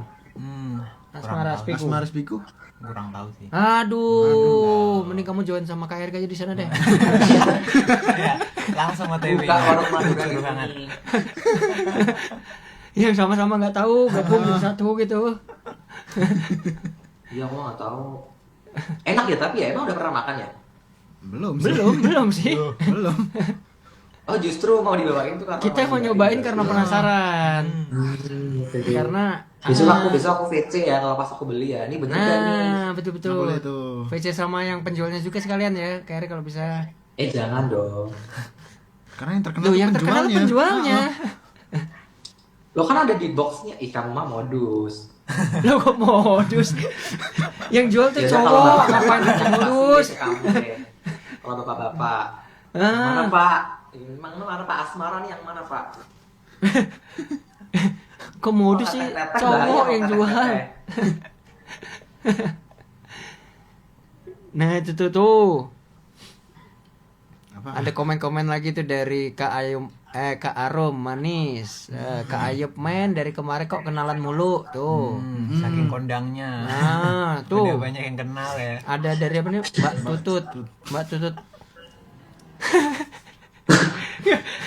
Asmara kurang tahu. Spiku. Asmara Spiku. Kurang tahu sih. Aduh, mending kamu join sama Kak Erik aja di sana deh. Ya, langsung OTW. Buka warung Seru Madura banget. ini. Yang sama-sama nggak tahu, gabung jadi satu gitu. Iya, aku nggak tahu. Enak ya tapi ya, emang udah pernah makan ya? Belum sih. Belum. Oh justru mau dibawain tuh karena Kita mau nyobain karena penasaran. Karena besok aku VC ya kalau pas aku beli ya. Ini bener kan nih? nah, betul-betul. Boleh tuh. VC sama yang penjualnya juga sekalian ya, Kak Erik kalau bisa. Jangan dong. Karena yang terkenal Loh, tuh yang terkenal penjualnya. Lo kan ada di boxnya, kamu mah modus. Lo kok modus? Yang jual tuh Biasa kalau cowok, bapak- ngapain pakai modus? Pasti kamu deh. Kalau bapak-bapak. Ah, Mana Pak? Emang mana Pak Asmara nih yang mana Pak? kok modus Oh, sih? teteh-teteh Cowok bahaya yang kalau jual. teteh-teteh. Nah itu tuh. Apa? Ada komen-komen lagi tuh dari Kak Arum manis. Kak Ayub men dari kemarin kok kenalan mulu tuh. Saking kondangnya. Nah, Udah tuh. banyak yang kenal ya. Ada dari apa nih? Mbak Tutut. Mbak Tutut.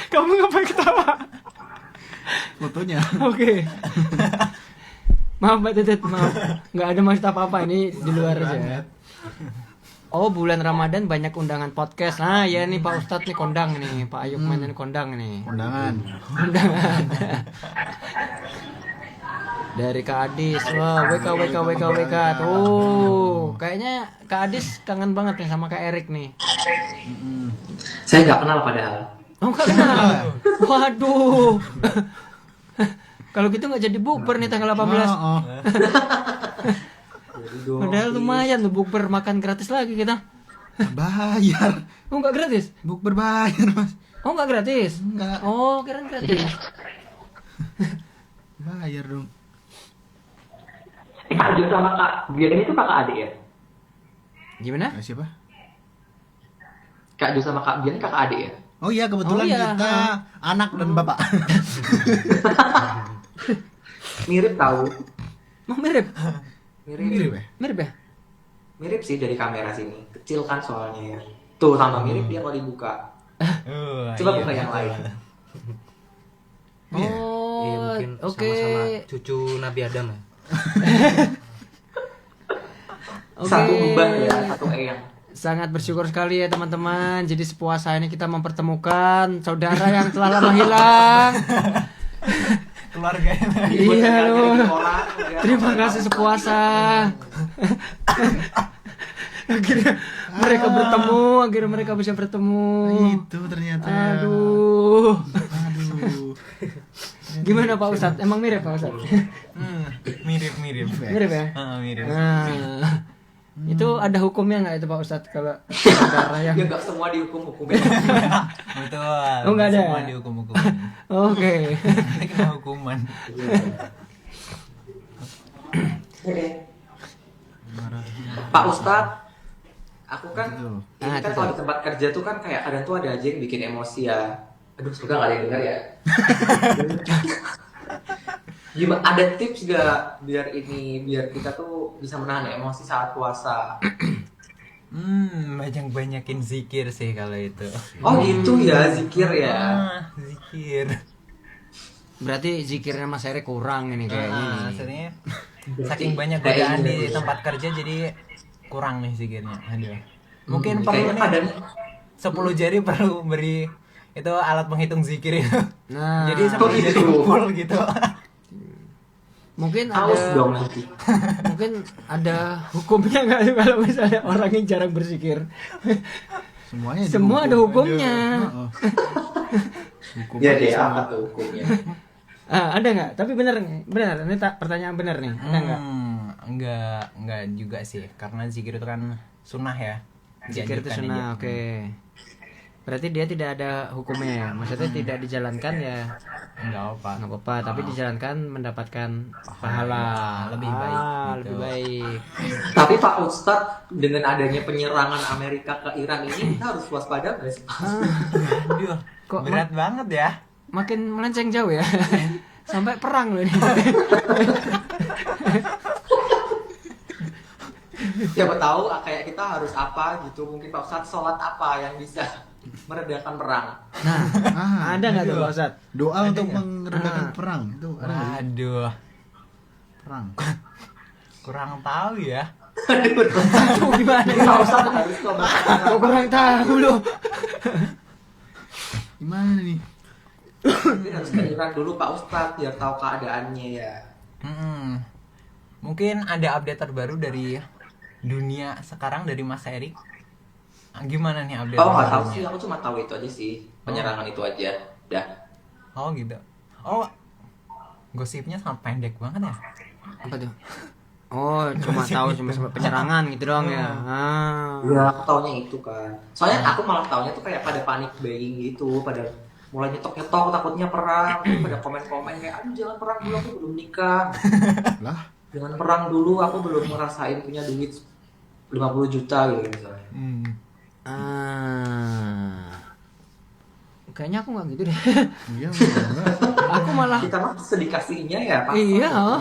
Kamu ngapain ketawa? Fotonya. Oke. Maaf Mbak Tutut, maaf. Nggak ada maksud apa-apa, ini di luar aja. Oh, bulan Ramadan banyak undangan podcast. Nah, ya nih Pak Ustadz nih kondang nih, Pak Ayub main ini kondang nih. Undangan. Undangan. Dari Kak Adis. Wah, WK tuh. Kayaknya Kak Adis kangen banget nih sama Kak Erik nih. Saya nggak kenal padahal. Oh, nggak kenal. Waduh. Kalau gitu nggak jadi bukber nih tanggal 18. Oh. Padahal lumayan tuh bukber, makan gratis lagi kita. Bayar. Oh, nggak gratis? Buk berbayar, Mas. Oh, nggak gratis? Enggak. Oh, kirain gratis. Bayar dong. Kak Jo sama Kak Bian ini tuh kakak adik ya? Gimana? Siapa? Kak Jo sama Kak Bian kakak adik ya? Oh iya, kebetulan Oh, iya. kita anak dan bapak. Mirip tahu. Oh, mirip. Mirip ya? Mirip ya? Mirip sih dari kamera sini. Kecil kan soalnya ya. Tuh sama mirip dia kalau dibuka. Coba Iya, buka yang betul. lain. Iya. Oh, Iya, mungkin oke. sama-sama cucu Nabi Adam ya. Oke. Satu mbah ya, satu eyang. Sangat bersyukur sekali ya teman-teman. Jadi sepuasa ini kita mempertemukan saudara yang telah lama hilang. Keluarganya. Iya loh. Orang, ya. Terima kasih sepuasa. Akhirnya mereka bertemu, akhirnya mereka bisa bertemu. Itu ternyata. Ya. Aduh. Aduh. Gimana Pak Ustadz? Emang mirip Pak Ustadz? Mirip. Mirip ya? Mirip. Nah, itu ada hukumnya nggak itu Pak Ustadz kalau saudara yang Ya nggak semua dihukum-hukumin. Betul. Oh, nggak ada Semua ya? dihukum-hukum. Oke. Kita kena hukuman. Oke. Pak Ustadz, aku kan Betul. ini Ah, kan itu kalau tuh. di tempat kerja tuh kan kayak kadang tuh ada aja yang bikin emosi ya. Aduh, semoga nggak ada yang dengar ya. Gimana? Ada tips gak biar kita tuh bisa menahan emosi saat puasa? Banyak-banyakin zikir sih kalau itu. Oh gitu ya, zikir ya. Zikir. Berarti zikirnya Mas Erik kurang ini kayaknya. nih. Maksudnya saking banyak godaan di tempat kerja jadi kurang nih zikirnya. Aduh. Mungkin perlu kayaknya nih 10 jari perlu beri itu alat penghitung zikir itu. Nah, Jadi 10 jari gitu. full gitu. mungkin Haus ada dong nanti. mungkin ada hukumnya nggak sih kalau misalnya orang yang jarang berzikir? Semuanya Semua ada dihukum. hukumnya. Heeh. Hukum Ya aja deh, semua. apa tuh hukumnya? Ada nggak? Tapi benar ini pertanyaan benar nih. Ada nggak? Enggak juga sih, karena zikir itu kan sunnah ya. Zikir itu Dianjurkan sunnah, aja. oke. Berarti dia tidak ada hukumnya ya? Maksudnya tidak dijalankan ya Enggak apa. nggak apa-apa, tapi dijalankan mendapatkan pahala. Lebih baik gitu. Lebih baik. Tapi Pak Ustadz, dengan adanya penyerangan Amerika ke Iran ini kita harus waspada nggak sih? Aduh, Kok berat banget ya. Makin melenceng jauh ya. Sampai perang loh ini. Siapa tahu kayak kita harus apa gitu, mungkin Pak Ustadz sholat apa yang bisa meredakan perang. Nah, ada nggak tuh Pak Ustadz? Doa untuk meredakan perang itu ada nggak sih? Aduh, Perang. kurang tahu ya. Aduh, gimana nih? Pak Ustadz harus coba. Kok kurang tahu loh. Gimana nih? Mungkin harus kedengeran dulu Pak Ustadz biar tahu keadaannya ya. Mungkin ada update terbaru dari dunia sekarang dari Mas Erik. Gimana nih update? Oh nggak tahu terbarunya? sih, aku cuma tahu itu aja sih, penyerangan itu aja. Dah. Oh gitu. Oh, gosipnya sangat pendek banget ya. Apa tuh? Oh, cuma tahu cuma sampai penyerangan gitu doang ya. Ya aku taunya itu kan. Soalnya aku malah taunya tuh kayak pada panik buying gitu, pada mulai nyetok takutnya perang, pada komen-komen kayak aduh jangan perang dulu aku belum nikah. Lah, Jangan perang dulu aku belum ngerasain punya duit 50 juta gitu misalnya. Kayaknya aku nggak gitu deh. iya enggak. Aku malah Kita mah sedikasinya ya Pak. iya. Oh,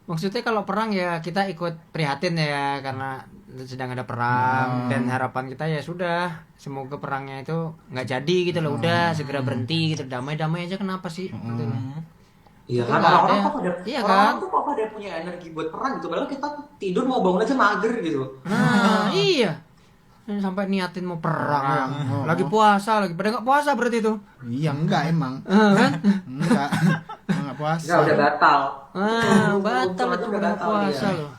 Maksudnya kalau perang ya kita ikut prihatin ya karena sedang ada perang dan harapan kita ya sudah semoga perangnya itu nggak jadi gitu loh, udah segera berhenti gitu, damai-damai aja, kenapa sih gitu loh. Iya Tapi kan nggak orang-orang ada. kok pada Iya orang kan? tuh kok pada punya energi buat perang gitu, padahal kita tidur mau bangun aja mager gitu. Nah iya, sampai niatin mau perang ya. Lagi puasa lagi, pada nggak puasa berarti itu iya enggak emang. kan? Enggak. Enggak puasa. Enggak udah batal. Batal Hukum itu aja udah batal puasa dia. loh.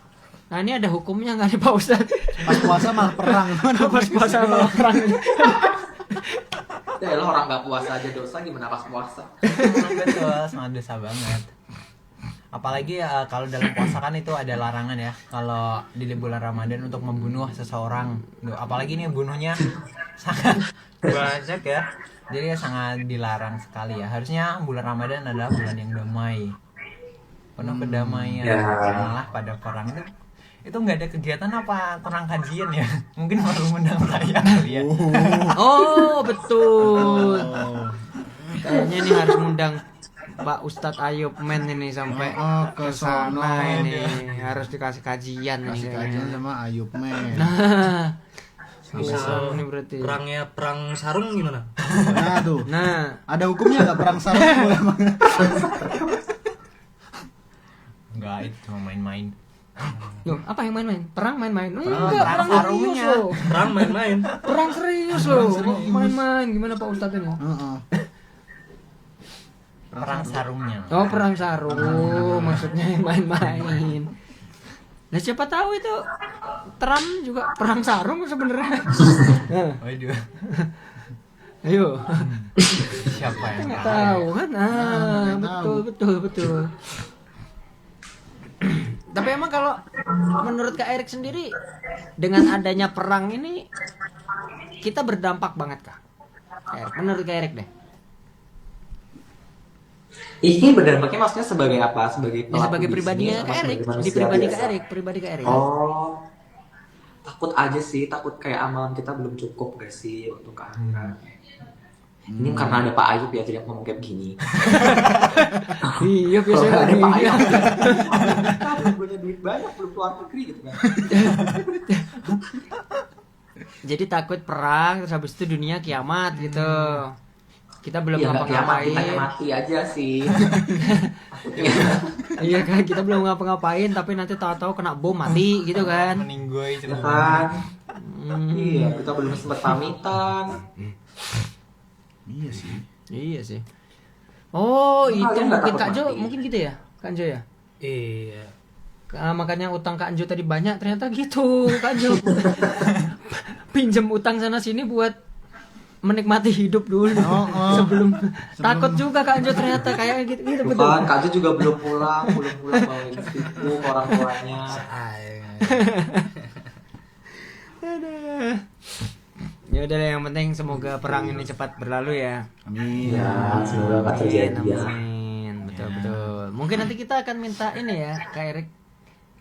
Nah ini ada hukumnya nggak nih Pak Ustadz? Pas puasa malah perang. Pas puasa malah perang. Ya elah, orang nggak puasa aja dosa, gimana pas puasa? Betul, sangat dosa banget. Apalagi kalau dalam puasa kan itu ada larangan ya, kalau di bulan Ramadan untuk membunuh seseorang. Duh, apalagi nih bunuhnya sangat banyak ya. Jadi sangat dilarang sekali ya. Harusnya bulan Ramadan adalah bulan yang damai, penuh kedamaian. Ya. Malah pada perang itu nggak ada kegiatan apa kurang kajian ya? Mungkin baru mendang saya kali ya. Oh betul. Kayaknya ini harus ngundang Pak Ustadz Ayub Men ini sampai ke ke sana sono. ini, harus dikasih kajian Kasih nih kajian kayaknya. sama Ayub Men. Nah, Misal ini berarti. perang sarung gimana? Nah tuh. Nah, Ada hukumnya nggak perang sarung? Enggak, itu cuma main-main. loh, apa yang main-main? Perang main-main? Perang Perang sarungnya. serius loh. Perang main-main. Perang serius loh. Main-main gimana Pak Ustadz ini? Heeh. Perang sarungnya. Oh, perang sarung maksudnya yang main-main. Nah, siapa tahu itu Trump juga perang sarung sebenarnya. Nah, Waduh, ayo. siapa yang Nggak tahu kan? nggak Betul, betul, betul. Tapi emang kalau menurut Kak Erik sendiri dengan adanya perang ini kita berdampak banget Kak? Menurut Kak Erik deh. Ini berdampaknya maksudnya sebagai apa? Sebagai Ya, pelaku sebagai bisnis pribadinya apa Kak Erik, sebagai di manusia pribadi biasa? Kak Erik, pribadi Kak Erik. Oh, takut aja sih, takut kayak amalan kita belum cukup gak sih untuk ke akhirat. Ini karena ada Pak Ayub ya jadi aku ngomong kayak begini. Iya, biasanya Kalau ada Pak gitu. Ayub, kita belum punya duit banyak, belum keluar negeri gitu kan. Jadi takut perang terus habis itu dunia kiamat gitu. Kita belum Ya nggak kiamat, kita ngapa-ngapain. mati aja sih. Iya kan, kita belum ngapa-ngapain tapi nanti tahu-tahu kena bom mati gitu kan. meninggoy Ya kan? Hmm, Iya, kita belum sempat pamitan. Iya sih. iya sih. Oh, itu Kalian nggak mungkin takut Kak Jo, mati? mungkin gitu ya, Kak Jo ya. Iya. Makanya utang Kak Jo tadi banyak ternyata gitu, Kak Jo. Pinjam utang sana sini buat menikmati hidup dulu sebelum takut juga Kak Jo ternyata kayak gitu betul. Bukan, Kak Jo juga belum pulang bawa istriku ke orang tuanya. Aduh. Ya udah deh, yang penting semoga perang ini cepat berlalu ya. Amin. Ya, semoga nggak terjadi ya. Amin. Betul betul. Mungkin nanti kita akan minta ini ya, Kak Erik,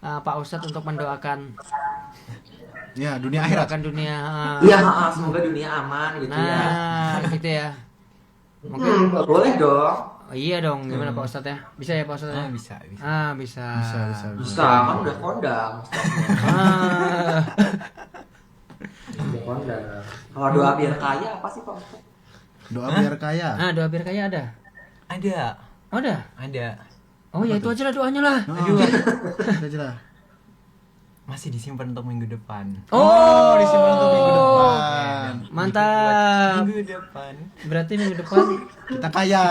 Pak Ustadz untuk mendoakan Ya, dunia akhirat. mendoakan dunia. Iya, semoga dunia aman gitu ya. Nah, gitu ya. Mungkin Boleh dong. Iya dong, gimana Pak Ustadz ya? Bisa ya Pak Ustadz ya? Bisa. Bisa. Bisa kan udah kondang. Ah. Udah kondang. Kalau doa biar kaya apa sih Pak Ustadz? Doa biar kaya. Doa biar kaya ada. Ada. Oh, ada. Oh ya itu aja lah doanya lah. Aduh. Aja lah. Masih disimpan untuk minggu depan. Oh, disimpan untuk minggu depan. Mantap. Minggu depan. Berarti minggu depan Kita kaya.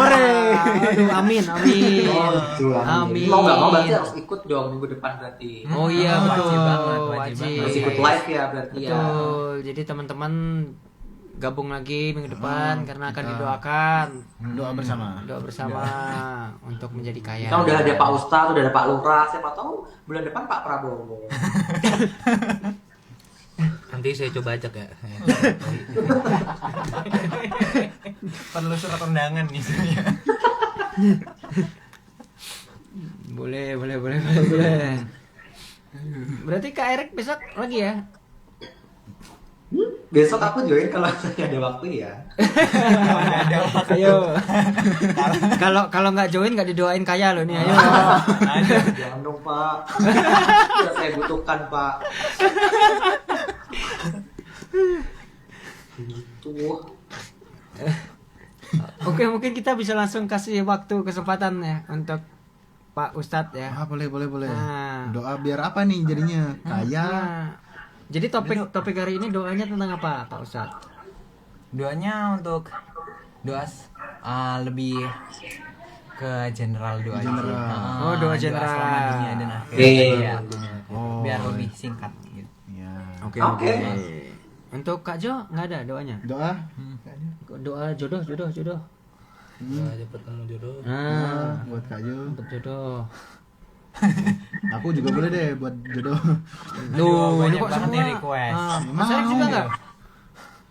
Ore. Aduh, amin. Amin. Mau nggak mau berarti harus ikut dong minggu depan berarti. Oh iya betul. Wajib banget. Harus ikut live ya berarti ya. Betul. Jadi teman-teman gabung lagi minggu depan karena akan didoakan. Doa bersama. Doa bersama untuk menjadi kaya. Kan udah ada Pak Ustadz, udah ada Pak Lurah, siapa tahu bulan depan Pak Prabowo. Nanti saya coba ajak ya. Perlu surat undangan nih sebenarnya. Boleh. Berarti Kak Erik besok lagi ya? Besok aku join kalau saya ada waktu ya. Ayo. Kalau nggak join nggak didoain kaya loh nih. Ayo. Jangan dong Pak. Ya, saya butuhkan Pak. Gitu. Oke, mungkin kita bisa langsung kasih waktu kesempatan ya untuk Pak Ustadz ya. Boleh. Nah. Doa biar apa nih jadinya? Kaya. Nah, jadi topik hari ini doanya tentang apa Pak Ustadz? Doanya untuk doa lebih ke general doa. General. Doa general. Selama dunia dan akhirat. Iya. Oh. Biar lebih singkat gitu. Iya. Oke. Oke. Untuk Kak Jo nggak ada doanya? Doa. Doa jodoh. Doa cepet temu jodoh. Nah, Buat Kak Jo. untuk jodoh. Aku juga boleh deh buat jodoh. Duh, ini banyak kok banget semua. nih request. Mas Erik juga nggak?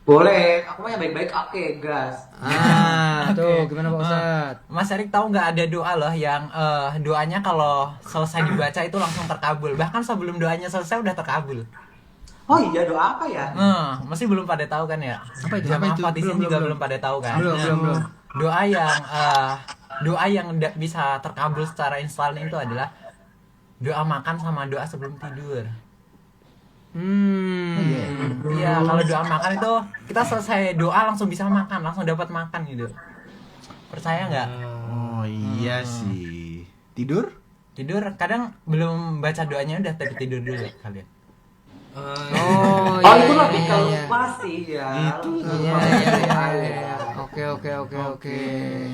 Boleh, aku mah yang baik-baik oke, gas. Tuh gimana Pak Ustadz? Mas Erik tahu nggak ada doa loh yang doanya kalau selesai dibaca itu langsung terkabul. Bahkan sebelum doanya selesai udah terkabul. Oh iya, doa apa ya? Masih belum pada tahu kan ya? Apa itu? Jamaah Apa itu? Fatihsin Belum, juga belum. belum pada tahu kan? Belum. Doa yang bisa terkabul secara instan itu adalah doa makan sama doa sebelum tidur. Iya, kalau doa makan itu kita selesai doa langsung bisa makan, langsung dapat makan gitu. Percaya nggak? Oh iya sih. Tidur? Tidur kadang belum baca doanya udah tidur dulu kalian. Oh Itu lebih ke lupa sih ya. Iya. Oke.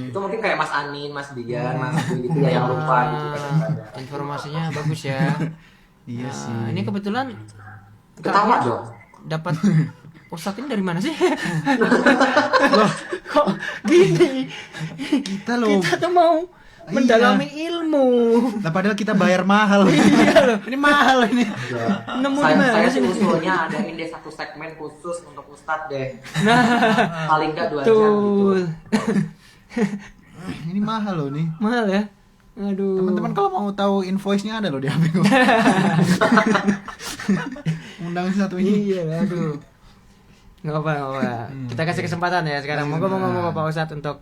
Itu mungkin kayak Mas Anin, Mas Dian, Mas Dwi gitu ya yang lupa gitu kadang-kadang. Informasinya bagus ya. Iya sih. Ini kebetulan Ketawa dong. dapat Ustadz ini dari mana sih? Loh, kok gini? Kita loh. Kita tuh mau mendalami ilmu. Nah, padahal kita bayar mahal. Iya loh. Ini mahal ini. Nemu di mana Saya sih? sih usulnya adain deh satu segmen khusus untuk Ustadz deh. Nah, Paling nggak 2 jam gitu. betul. Ini mahal loh nih. Mahal ya? Aduh. Teman-teman kalau mau tahu invoice-nya ada loh di HP gua. Undang satu ini. Iya, aduh. Nggak apa. Kita kasih kesempatan ya sekarang. Monggo Pak Ustadz untuk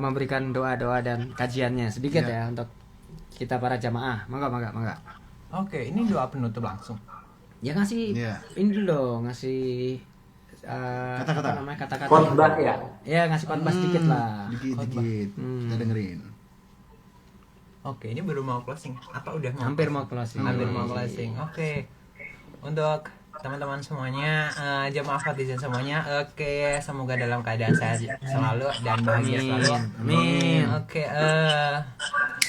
memberikan doa-doa dan kajiannya sedikit ya untuk kita para jamaah. Monggo. Oke, ini doa penutup langsung. Ya ngasih ini dulu dong, ngasih Kata-kata. apa namanya, kata-kata. Khotbah ya. Ya ngasih khotbah sedikit lah. Dikit. Kita dengerin. Oke, ini baru mau closing atau udah mau? Hampir mau closing. Hampir mau closing. Oke. Untuk teman-teman semuanya, jamaah Fatihsin semuanya, oke, semoga dalam keadaan sehat selalu dan bahagia selalu. Amin. Oke,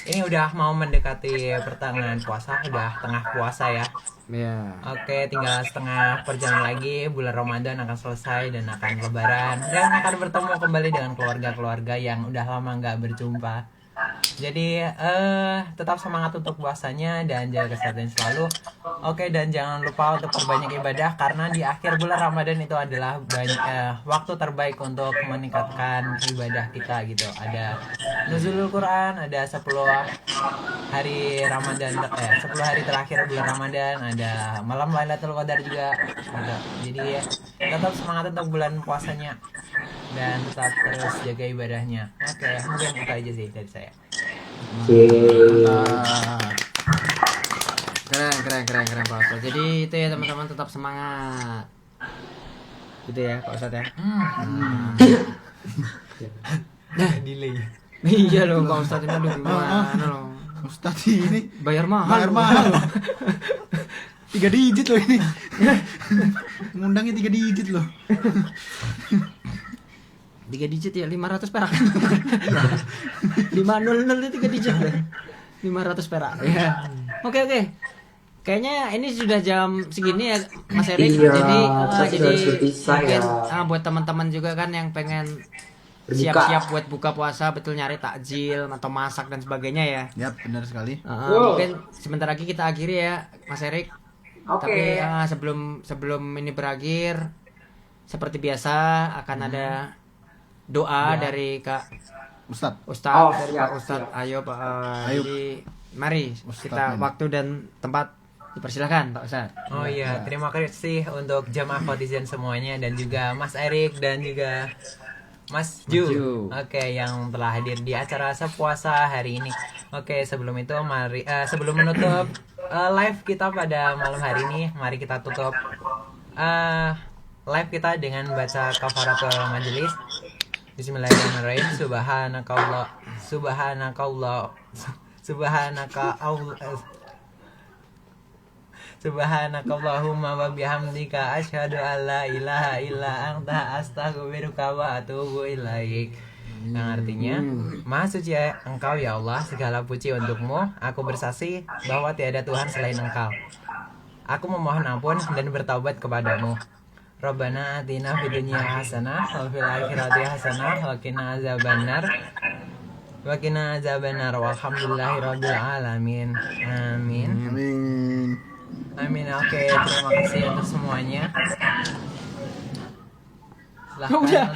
ini udah mau mendekati pertengahan puasa, udah tengah puasa ya. Ya. Oke, tinggal setengah perjalanan lagi, bulan Ramadan akan selesai dan akan lebaran dan akan bertemu kembali dengan keluarga-keluarga yang udah lama nggak berjumpa. Jadi tetap semangat untuk puasanya dan jaga kesehatan selalu. Oke, dan jangan lupa untuk perbanyak ibadah karena di akhir bulan Ramadan itu adalah waktu terbaik untuk meningkatkan ibadah kita gitu. Ada nuzulul Quran, ada 10 hari Ramadan 10 hari terakhir bulan Ramadan, ada malam Lailatul Qadar juga gitu. Jadi tetap semangat untuk bulan puasanya. dan tetap terus jaga ibadahnya. Oke, mungkin itu aja sih dari saya. Keren Pak Ustadz. Jadi itu ya teman-teman, tetap semangat. Gitu ya Pak Ustadz ya. Nah, delay. Iya loh Pak Ustadz ini, aduh gimana loh. Ustadz ini Bayar mahal. 3 digit loh ini. Ngundangnya 3 digit loh. 3 digit ya, 500 perak. 500 itu 3 digit ya. 500 perak. Ya. Oke. Kayaknya ini sudah jam segini ya Mas Erik. Iya, jadi bisa mungkin ya. buat teman-teman juga kan yang pengen Berbuka. siap-siap buat buka puasa, betul nyari takjil atau masak dan sebagainya ya. Yap, benar sekali. Mungkin sebentar lagi kita akhiri ya Mas Erik. Oke. Tapi sebelum ini berakhir, seperti biasa akan ada doa dari Kak Ustadz. Ustadz, Oh, dari siap, Pak Ustadz. siap. Ayo Pak. Ayo. Jadi mari Ustadz kita ini. waktu dan tempat dipersilakan Pak Ustadz. Oh iya, terima kasih untuk jamaah Khotizan semuanya dan juga Mas Erik dan juga Mas Ju. Oke, yang telah hadir di acara sepuasa hari ini. Oke, sebelum itu mari sebelum menutup live kita pada malam hari ini, mari kita tutup live kita dengan baca kafaratul majelis. Bismillahirrahmanirrahim. Subhanakallahumma wa bihamdika asyhadu an la ilaha illa anta astaghfiruka wa atubu ilaik. Yang artinya, Maha suci Engkau ya Allah, segala puji untukmu. Aku bersaksi bahwa tiada Tuhan selain Engkau. Aku memohon ampun dan bertaubat kepadamu. Rabbana atina fid dunya hasanah wa fil akhirati hasanah wa qina azabannar. Wa qina azabannar walhamdulillahirabbil alamin. Amin. Amin. Amin. Oke, terima kasih untuk semuanya. Udah.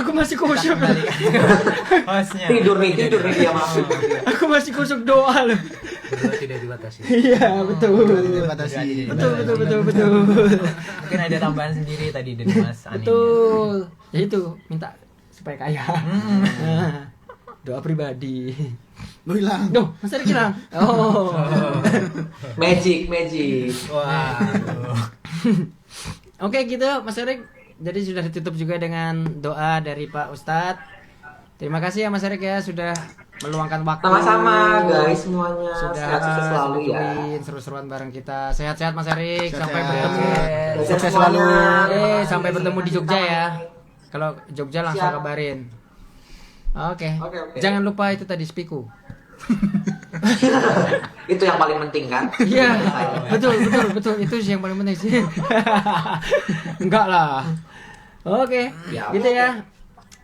Aku masih kusuk. Hostnya. Tidur nih dia masuk. Aku masih kusuk doa loh. Berdua tidak dibatasi. Iya, betul. Dibatasi. Betul. Mungkin ada tambahan sendiri tadi dari Mas Anin. Betul. Ya itu, minta supaya kaya. Doa pribadi. Lu hilang. Duh, Mas Erik hilang. Oh. Magic. Wah. Oke gitu Mas Erik. Jadi sudah ditutup juga dengan doa dari Pak Ustadz. Terima kasih ya Mas Erik ya sudah meluangkan waktu. Sama-sama guys semuanya. Sudah Sehat-sehat selalu ya. bikin seru-seruan bareng kita. Sehat-sehat Mas Erik. Sehat-sehat. Sampai bertemu. Sukses selalu. Sampai bertemu di Jogja ya. Kalau Jogja langsung Siap. kabarin. Oke. Oke. Jangan lupa itu tadi spiku. Itu yang paling penting kan? Iya, betul. Itu sih yang paling penting sih. Enggak lah. Oke, Ya, gitu ya.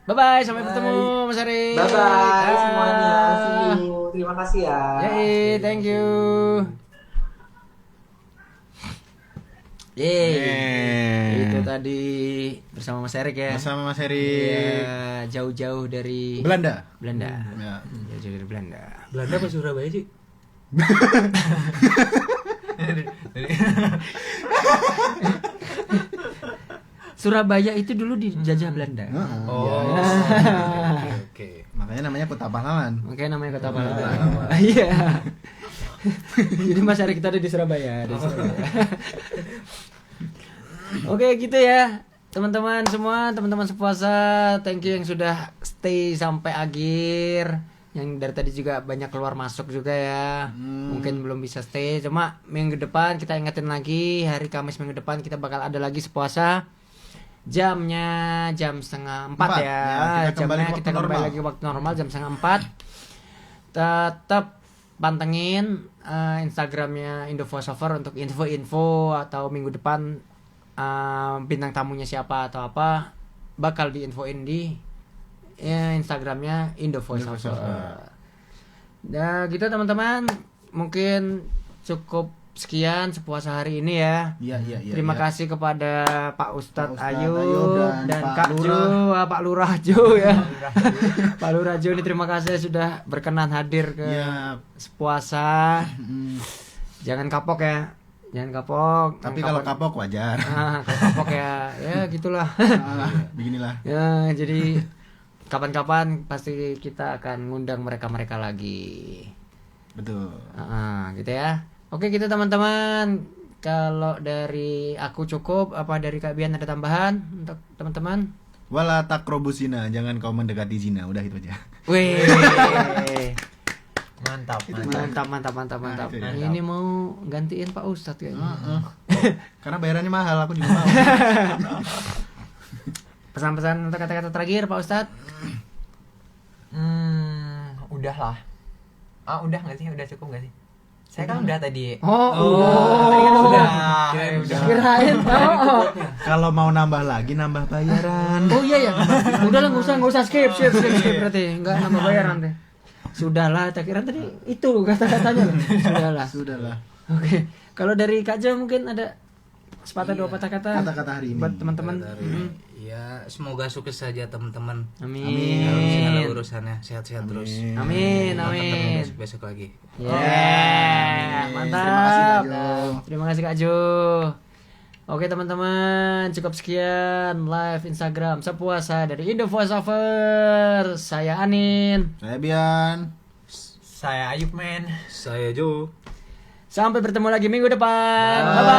Bye-bye, sampai bertemu Mas Ari. Bye semuanya. See you. Terima kasih ya. Yay, thank you. Yeay. Itu tadi bersama Mas Erik ya. Bersama Mas Heri. Iya, jauh-jauh dari Belanda. Belanda. Ya. Jauh-jauh dari Belanda. Belanda apa Surabaya sih? Surabaya itu dulu dijajah Belanda. Oh. Oke. Makanya namanya Kota Pahlawan. Makanya namanya Kota Pahlawan. Iya. Jadi Mas Erik kita ada di Surabaya. Oke gitu ya teman-teman semua, teman-teman sepuasa, thank you yang sudah stay sampai akhir. Yang dari tadi juga banyak keluar masuk juga ya. Mungkin belum bisa stay, cuma minggu depan kita ingetin lagi, hari Kamis minggu depan kita bakal ada lagi sepuasa. Jamnya jam 3:30 4, ya. ya, kita kembali Jamnya ke kita waktu kembali normal. lagi waktu normal jam 3:30. Tetap pantengin Instagramnya Indo Voiceover untuk info-info atau minggu depan bintang tamunya siapa atau apa bakal diinfoin di Instagramnya Indo Voiceover. Nah gitu teman-teman, mungkin cukup sekian sepuasa hari ini ya. Iya. Terima kasih kepada Pak Ustadz Pak Ustadz Ayub Ayub dan dan Kak Pak Jo, Pak Lurah Jo ya. Pak Lurah Jo ini terima kasih sudah berkenan hadir ke Iya. sepuasa. Mm. Jangan kapok ya. Jangan kapok. Tapi kalau kapok wajar. Nah, kalau kapok ya gitulah. Beginilah. Ya, jadi kapan-kapan pasti kita akan ngundang mereka lagi. Betul. Gitu ya. Oke gitu teman-teman. Kalau dari aku cukup, apa dari Kak Bian ada tambahan untuk teman-teman? Wala takrobus zina, jangan kau mendekati zina. Udah itu aja. Wih. Mantap. Mantap. Itu ya. Ini mau gantiin Pak Ustadz kayaknya. Karena bayarannya mahal, aku juga mau. Pesan-pesan untuk kata-kata terakhir Pak Ustadz. Udahlah. Udah nggak sih? Udah cukup nggak sih? Saya kan udah tadi. Tadi kan udah. Kirain. Kalau mau nambah lagi nambah bayaran. Oh iya ya. Udahlah nggak usah skip berarti nggak nambah bayaran deh. Sudahlah, tak kira tadi itu kata-katanya. Sudahlah. Oke. Kalau dari Kak Jo mungkin ada sepatah dua patah kata. Kata-kata hari ini. Buat teman-teman. Ya, semoga sukses saja teman-teman. Amin. Dalam segala urusannya, sehat-sehat terus. Amin. Besok lagi. Mantap. Terima kasih Kak Jo. Oke teman-teman, cukup sekian live Instagram Sepuasa dari Indo Voiceover. Saya Anin. Saya Bian. Saya Ayub men. Saya Jo. Sampai bertemu lagi minggu depan. Bye bye.